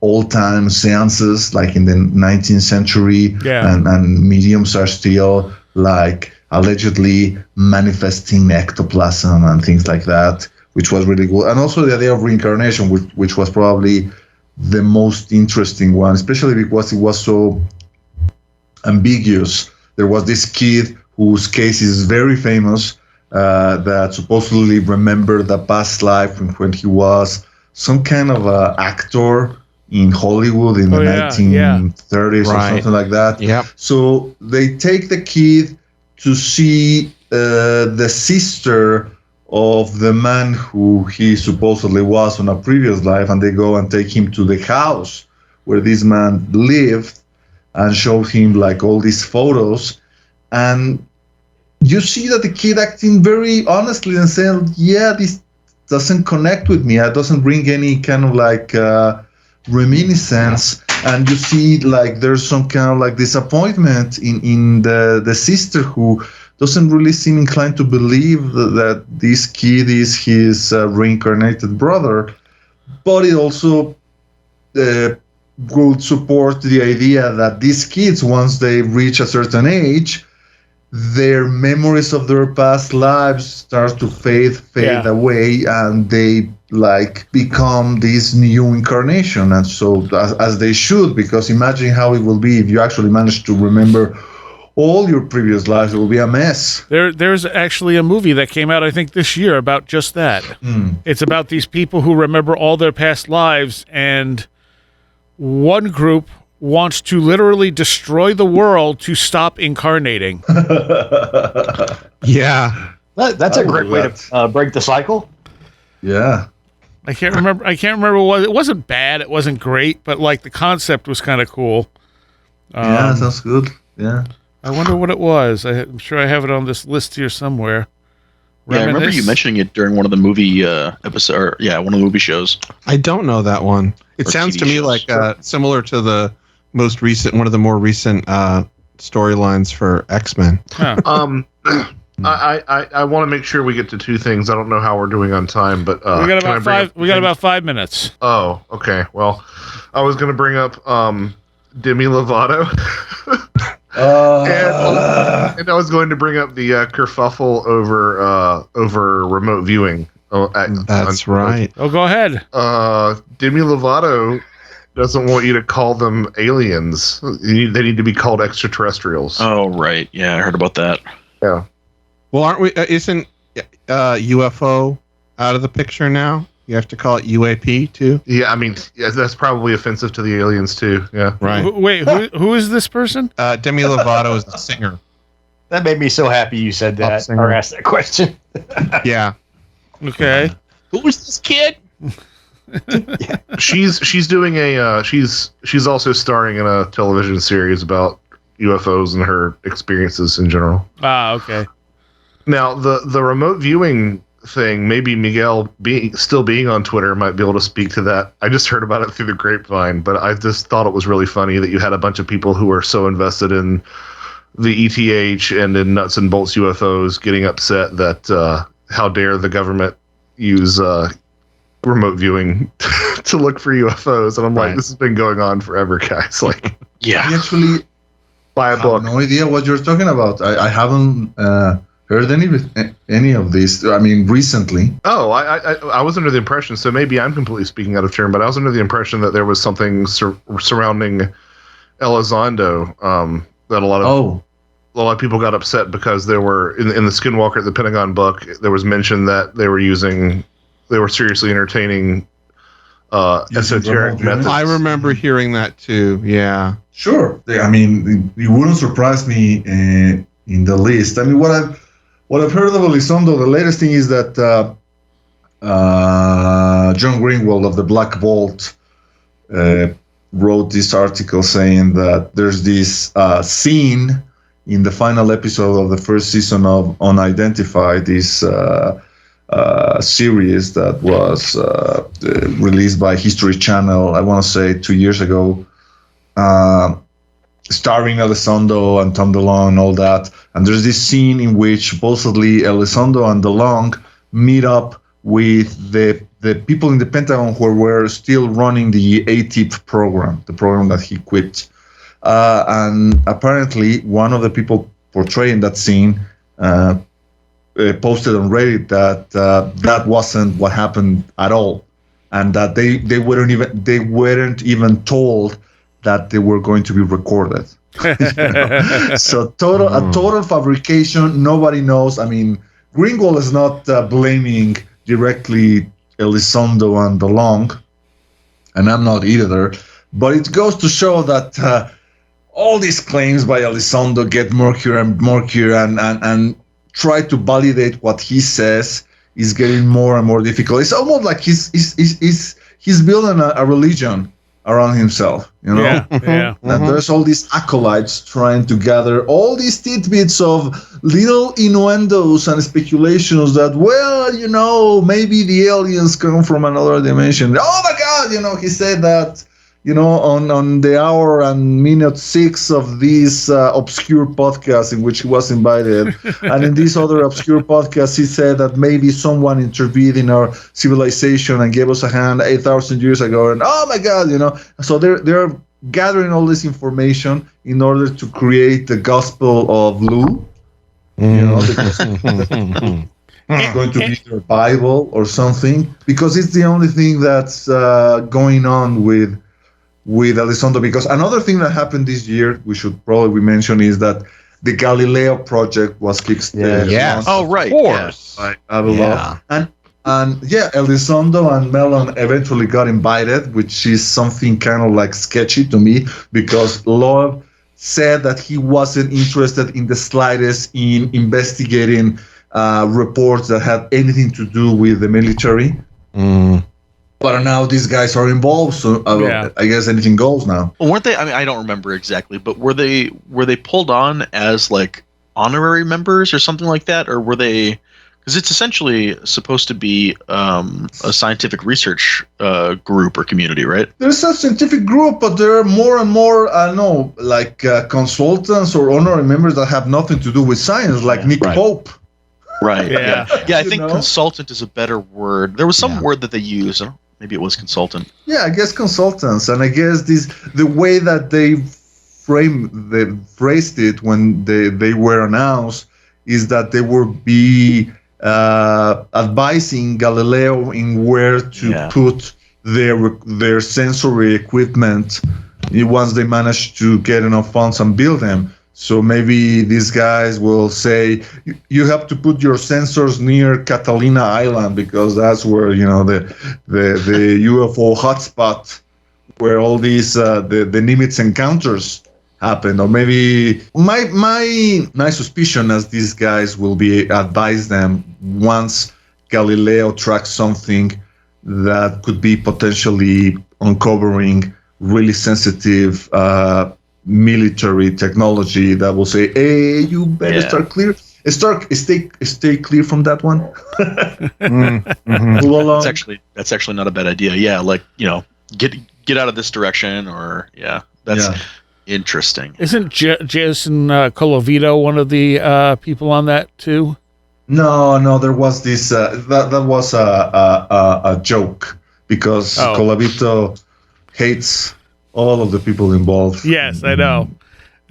Speaker 7: old-time seances, like in the 19th century, and mediums are still, like, allegedly manifesting ectoplasm and things like that, which was really cool. And also the idea of reincarnation, which was probably the most interesting one, especially because it was so ambiguous. There was this kid whose case is very famous, that supposedly remembered the past life when he was some kind of actor in Hollywood in the 1930s or something like that.
Speaker 4: Yeah.
Speaker 7: So they take the kid to see the sister of the man who he supposedly was on a previous life, and they go and take him to the house where this man lived and show him like all these photos, and you see that the kid acting very honestly and saying, yeah, this doesn't connect with me, it doesn't bring any kind of like reminiscence. And you see like there's some kind of like disappointment in the sister, who doesn't really seem inclined to believe that this kid is his reincarnated brother. But it also would support the idea that these kids, once they reach a certain age, their memories of their past lives start to fade away, and they like become this new incarnation. And so as they should, because imagine how it will be if you actually manage to remember all your previous lives. It will be a mess.
Speaker 1: There's actually a movie that came out, I think, this year about just that. It's about these people who remember all their past lives, and one group wants to literally destroy the world to stop incarnating.
Speaker 4: Yeah.
Speaker 6: That's a great way to break the cycle.
Speaker 7: Yeah.
Speaker 1: I can't remember what it wasn't bad, it wasn't great, but like the concept was kind of cool.
Speaker 7: Yeah, sounds good. Yeah.
Speaker 1: I wonder what it was. I'm sure I have it on this list here somewhere.
Speaker 5: Yeah, I remember you mentioning it during one of the movie episode. One of the movie shows.
Speaker 4: I don't know that one. It
Speaker 5: Or
Speaker 4: sounds
Speaker 5: TV
Speaker 4: to me
Speaker 5: shows.
Speaker 4: like similar to the one of the more recent storylines for X-Men.
Speaker 1: Huh.
Speaker 3: I want to make sure we get to two things. I don't know how we're doing on time, but
Speaker 1: we got about 5 minutes.
Speaker 3: Oh, okay. Well, I was going to bring up Demi Lovato. And I was going to bring up the kerfuffle over remote viewing.
Speaker 4: That's right.
Speaker 1: Oh, go ahead.
Speaker 3: Demi Lovato doesn't want you to call them aliens. They need to be called extraterrestrials.
Speaker 5: Oh, right. Yeah, I heard about that.
Speaker 3: Yeah.
Speaker 4: Well, aren't we? Isn't UFO out of the picture now? You have to call it UAP too.
Speaker 3: Yeah, I mean, that's probably offensive to the aliens too. Yeah.
Speaker 4: Right.
Speaker 1: Wait, who is this person?
Speaker 4: Demi Lovato is the singer.
Speaker 6: That made me so happy you said that
Speaker 4: singer.
Speaker 6: or asked that question.
Speaker 4: Yeah.
Speaker 1: Okay.
Speaker 6: Who is this kid?
Speaker 3: She's doing she's also starring in a television series about UFOs and her experiences in general.
Speaker 1: Ah, okay.
Speaker 3: Now the remote viewing thing, maybe Miguel still being on Twitter might be able to speak to that. I just heard about it through the grapevine, but I just thought it was really funny that you had a bunch of people who were so invested in the ETH and in nuts and bolts UFOs getting upset that how dare the government use remote viewing to look for UFOs. And I'm like, this has been going on forever, guys. Like,
Speaker 7: I actually
Speaker 3: buy a book.
Speaker 7: No idea what you're talking about. I haven't heard any of this. I mean, recently.
Speaker 3: Oh, I was under the impression, so maybe I'm completely speaking out of turn, but I was under the impression that there was something surrounding Elizondo that a lot of people got upset because there were in the Skinwalker, the Pentagon book, there was mention that they were seriously entertaining esoteric methods.
Speaker 4: I remember hearing that too. Yeah.
Speaker 7: Sure. I mean, it wouldn't surprise me in the list. I mean, what I've heard of Elizondo, the latest thing is that John Greenwald of the Black Vault wrote this article saying that there's this scene in the final episode of the first season of Unidentified, this series that was released by History Channel, I want to say 2 years ago, starring Elizondo and Tom DeLonge and all that. And there's this scene in which supposedly Elizondo and DeLonge meet up with the people in the Pentagon who were still running the ATIP program, the program that he quit. And apparently one of the people portraying that scene posted on Reddit that that wasn't what happened at all, and that they weren't even told that they were going to be recorded. So a total fabrication. Nobody knows. I mean, Greenwald is not blaming directly Elizondo and DeLonge, and I'm not either. But it goes to show that all these claims by Elizondo get murkier and murkier, and try to validate what he says is getting more and more difficult. It's almost like he's building a religion around himself, you know?
Speaker 1: Yeah.
Speaker 7: And there's all these acolytes trying to gather all these tidbits of little innuendos and speculations that, well, you know, maybe the aliens come from another dimension. Oh my God, he said that, on the hour and minute 6 of this obscure podcast in which he was invited. And in this other obscure podcast, he said that maybe someone intervened in our civilization and gave us a hand 8,000 years ago. And oh my God, So they're gathering all this information in order to create the Gospel of Lou, because it's going to be their Bible or something, because it's the only thing that's going on with Elizondo. Because another thing that happened this year, we should probably mention, is that the Galileo Project was kickstarted.
Speaker 5: Oh, right.
Speaker 4: Of course.
Speaker 7: By Avalon. And Elizondo and Mellon eventually got invited, which is something kind of like sketchy to me, because Love said that he wasn't interested in the slightest in investigating reports that had anything to do with the military. But now these guys are involved, so I guess anything goes now.
Speaker 5: Well, weren't they? I mean, I don't remember exactly, but were they pulled on as like honorary members or something like that, or were they? Because it's essentially supposed to be a scientific research group or community, right?
Speaker 7: There's a scientific group, but there are more and more, consultants or honorary members that have nothing to do with science, like Nick Pope.
Speaker 5: Right.
Speaker 1: Yeah.
Speaker 5: I think consultant is a better word. There was some word that they used. Maybe it was consultant.
Speaker 7: Yeah, I guess consultants, and I guess the way that they phrased it when they were announced is that they would be advising Galileo in where to put their sensory equipment once they manage to get enough funds and build them. So maybe these guys will say, you have to put your sensors near Catalina Island, because that's where, the UFO hotspot where all these the Nimitz encounters happen. Or maybe my suspicion as these guys will be advise them once Galileo tracks something that could be potentially uncovering really sensitive military technology, that will say, hey, you better stay clear from that one.
Speaker 5: That's actually not a bad idea. Yeah, like, get out of this direction, or that's interesting.
Speaker 1: Isn't Jason Colavito one of the people on that too?
Speaker 7: No, there was this that was a joke, because Colavito hates all of the people involved.
Speaker 1: Yes, I know.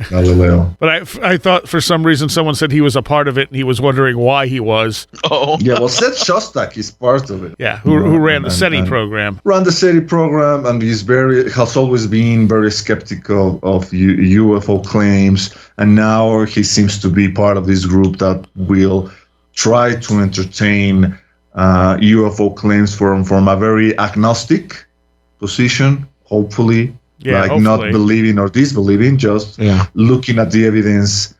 Speaker 7: Galileo.
Speaker 1: But I thought for some reason someone said he was a part of it, and he was wondering why he was.
Speaker 5: Oh.
Speaker 7: Yeah, well, Seth Shostak is part of it.
Speaker 1: Yeah, who ran the SETI program.
Speaker 7: Ran the SETI program, and has always been very skeptical of UFO claims, and now he seems to be part of this group that will try to entertain UFO claims from a very agnostic position, hopefully. Hopefully. Not believing or disbelieving, just looking at the evidence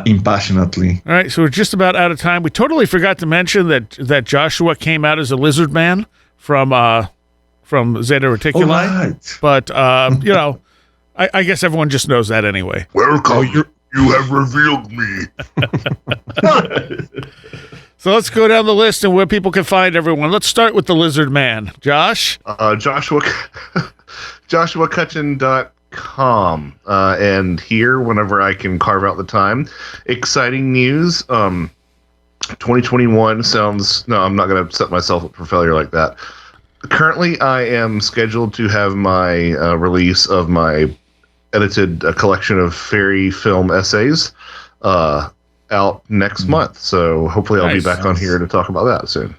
Speaker 7: impassionately.
Speaker 1: All right, so we're just about out of time. We totally forgot to mention that Joshua came out as a lizard man from Zeta Reticuli.
Speaker 7: Right.
Speaker 1: But I guess everyone just knows that anyway.
Speaker 3: Welcome. You have revealed me.
Speaker 1: So let's go down the list and where people can find everyone. Let's start with the lizard man. Josh? JoshuaCutchin.com, and here, whenever I can carve out the time, exciting news.
Speaker 3: 2021 sounds... No, I'm not going to set myself up for failure like that. Currently, I am scheduled to have my release of my edited collection of fairy film essays out next month. So hopefully I'll be back on here to talk about that soon.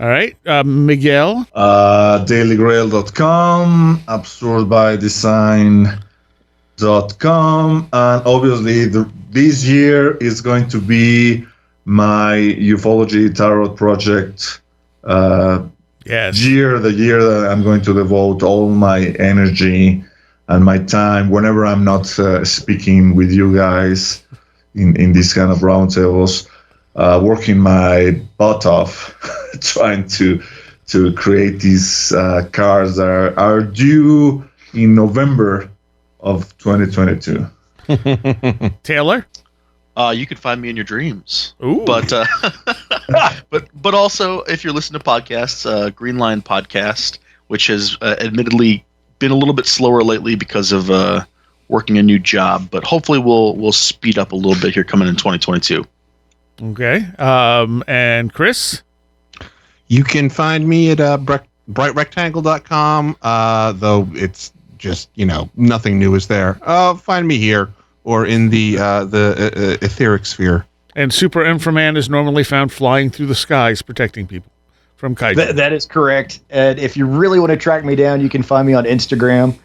Speaker 1: All right. Miguel?
Speaker 7: DailyGrail.com, AbsurdByDesign.com, and obviously this year is going to be my ufology tarot project year, the year that I'm going to devote all my energy and my time whenever I'm not speaking with you guys in these kind of roundtables, working my butt off trying to create these cards that are due in November of 2022.
Speaker 1: Taylor?
Speaker 5: You can find me in your dreams.
Speaker 1: Ooh.
Speaker 5: But but also, if you're listening to podcasts, Green Line Podcast, which has admittedly been a little bit slower lately because of working a new job, but hopefully we'll speed up a little bit here coming in 2022.
Speaker 1: Okay. And Chris?
Speaker 4: You can find me at brightrectangle.com, though it's just, nothing new is there. Find me here or in the etheric sphere.
Speaker 1: And Super Inframan is normally found flying through the skies protecting people from kaiju.
Speaker 6: That is correct. And if you really want to track me down, you can find me on Instagram.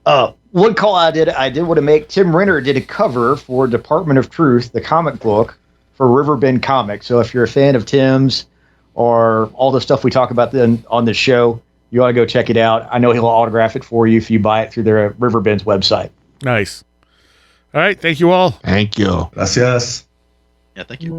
Speaker 6: One call I did want to make. Tim Renner did a cover for Department of Truth, the comic book, for Riverbend Comics. So if you're a fan of Tim's or all the stuff we talk about then on the show, you ought to go check it out. I know he'll autograph it for you if you buy it through their Riverbend's website.
Speaker 1: Nice. All right. Thank you all.
Speaker 4: Thank you.
Speaker 7: Gracias.
Speaker 5: Yeah, thank you.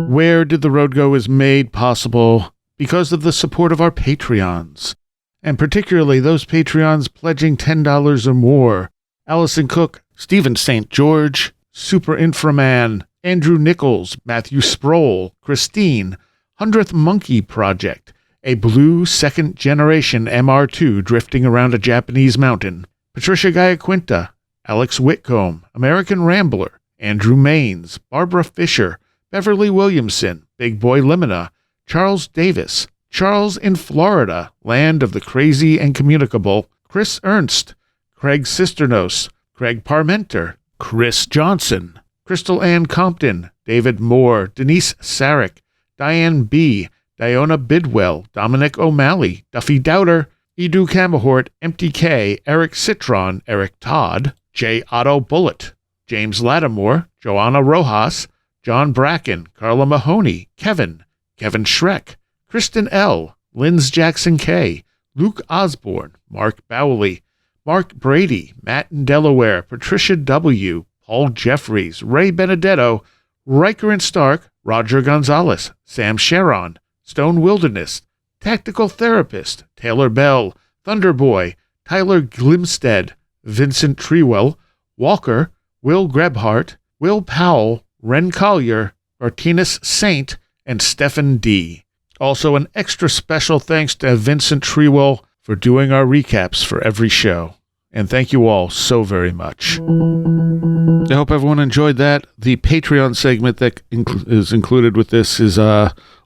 Speaker 1: Where Did the Road Go is made possible because of the support of our Patreons, and particularly those Patreons pledging $10 or more. Allison Cook, Stephen St. George, Super Inframan, Andrew Nichols, Matthew Sproul, Christine, 100th Monkey Project, a blue second-generation MR2 drifting around a Japanese mountain, Patricia Giaquinta, Alex Whitcomb, American Rambler, Andrew Maines, Barbara Fisher, Beverly Williamson, Big Boy Limina, Charles Davis, Charles in Florida, Land of the Crazy and Communicable, Chris Ernst, Craig Cisternos, Craig Parmenter, Chris Johnson, Crystal Ann Compton, David Moore, Denise Sarek, Diane B., Diona Bidwell, Dominic O'Malley, Duffy Dowder, Edu Camahort, Empty K, Eric Citron, Eric Todd, J. Otto Bullitt, James Lattimore, Joanna Rojas, John Bracken, Carla Mahoney, Kevin Schreck, Kristen L., Linz Jackson K., Luke Osborne, Mark Bowley, Mark Brady, Matt in Delaware, Patricia W., Paul Jeffries, Ray Benedetto, Riker and Stark, Roger Gonzalez, Sam Sharon, Stone Wilderness, Tactical Therapist, Taylor Bell, Thunderboy, Tyler Glimstead, Vincent Treewell, Walker, Will Grebhart, Will Powell, Ren Collier, Martinez Saint, and Stephen D. Also, an extra special thanks to Vincent Treewell for doing our recaps for every show. And thank you all so very much. I hope everyone enjoyed that. The Patreon segment that is included with this is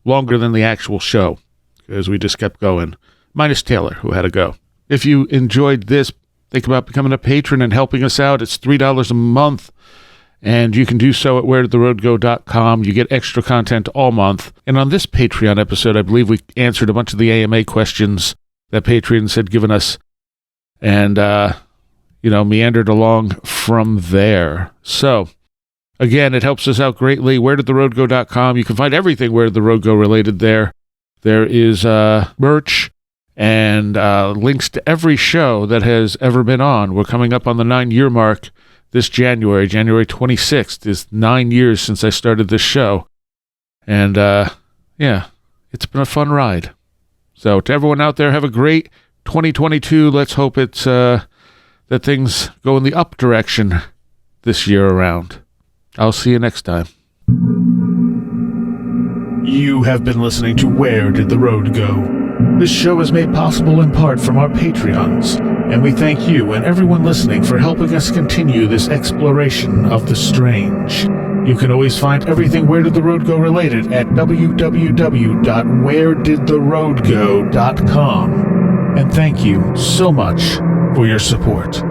Speaker 1: longer than the actual show, because we just kept going, minus Taylor, who had to go. If you enjoyed this, think about becoming a patron and helping us out. It's $3 a month, and you can do so at wheredidtheroadgo.com. You get extra content all month. And on this Patreon episode, I believe we answered a bunch of the AMA questions that patrons had given us, and meandered along from there. So, again, it helps us out greatly. Wheredidtheroadgo.com. You can find everything Where Did the Road Go related there. There is merch and links to every show that has ever been on. We're coming up on the 9-year mark this January. January 26th is 9 years since I started this show. And, it's been a fun ride. So, to everyone out there, have a great 2022. Let's hope it's that things go in the up direction this year around. I'll see you next time. You have been listening to Where Did the Road Go? This show is made possible in part from our Patreons, and we thank you and everyone listening for helping us continue this exploration of the strange. You can always find everything Where Did the Road Go related at www.wheredidtheroadgo.com. And thank you so much for your support.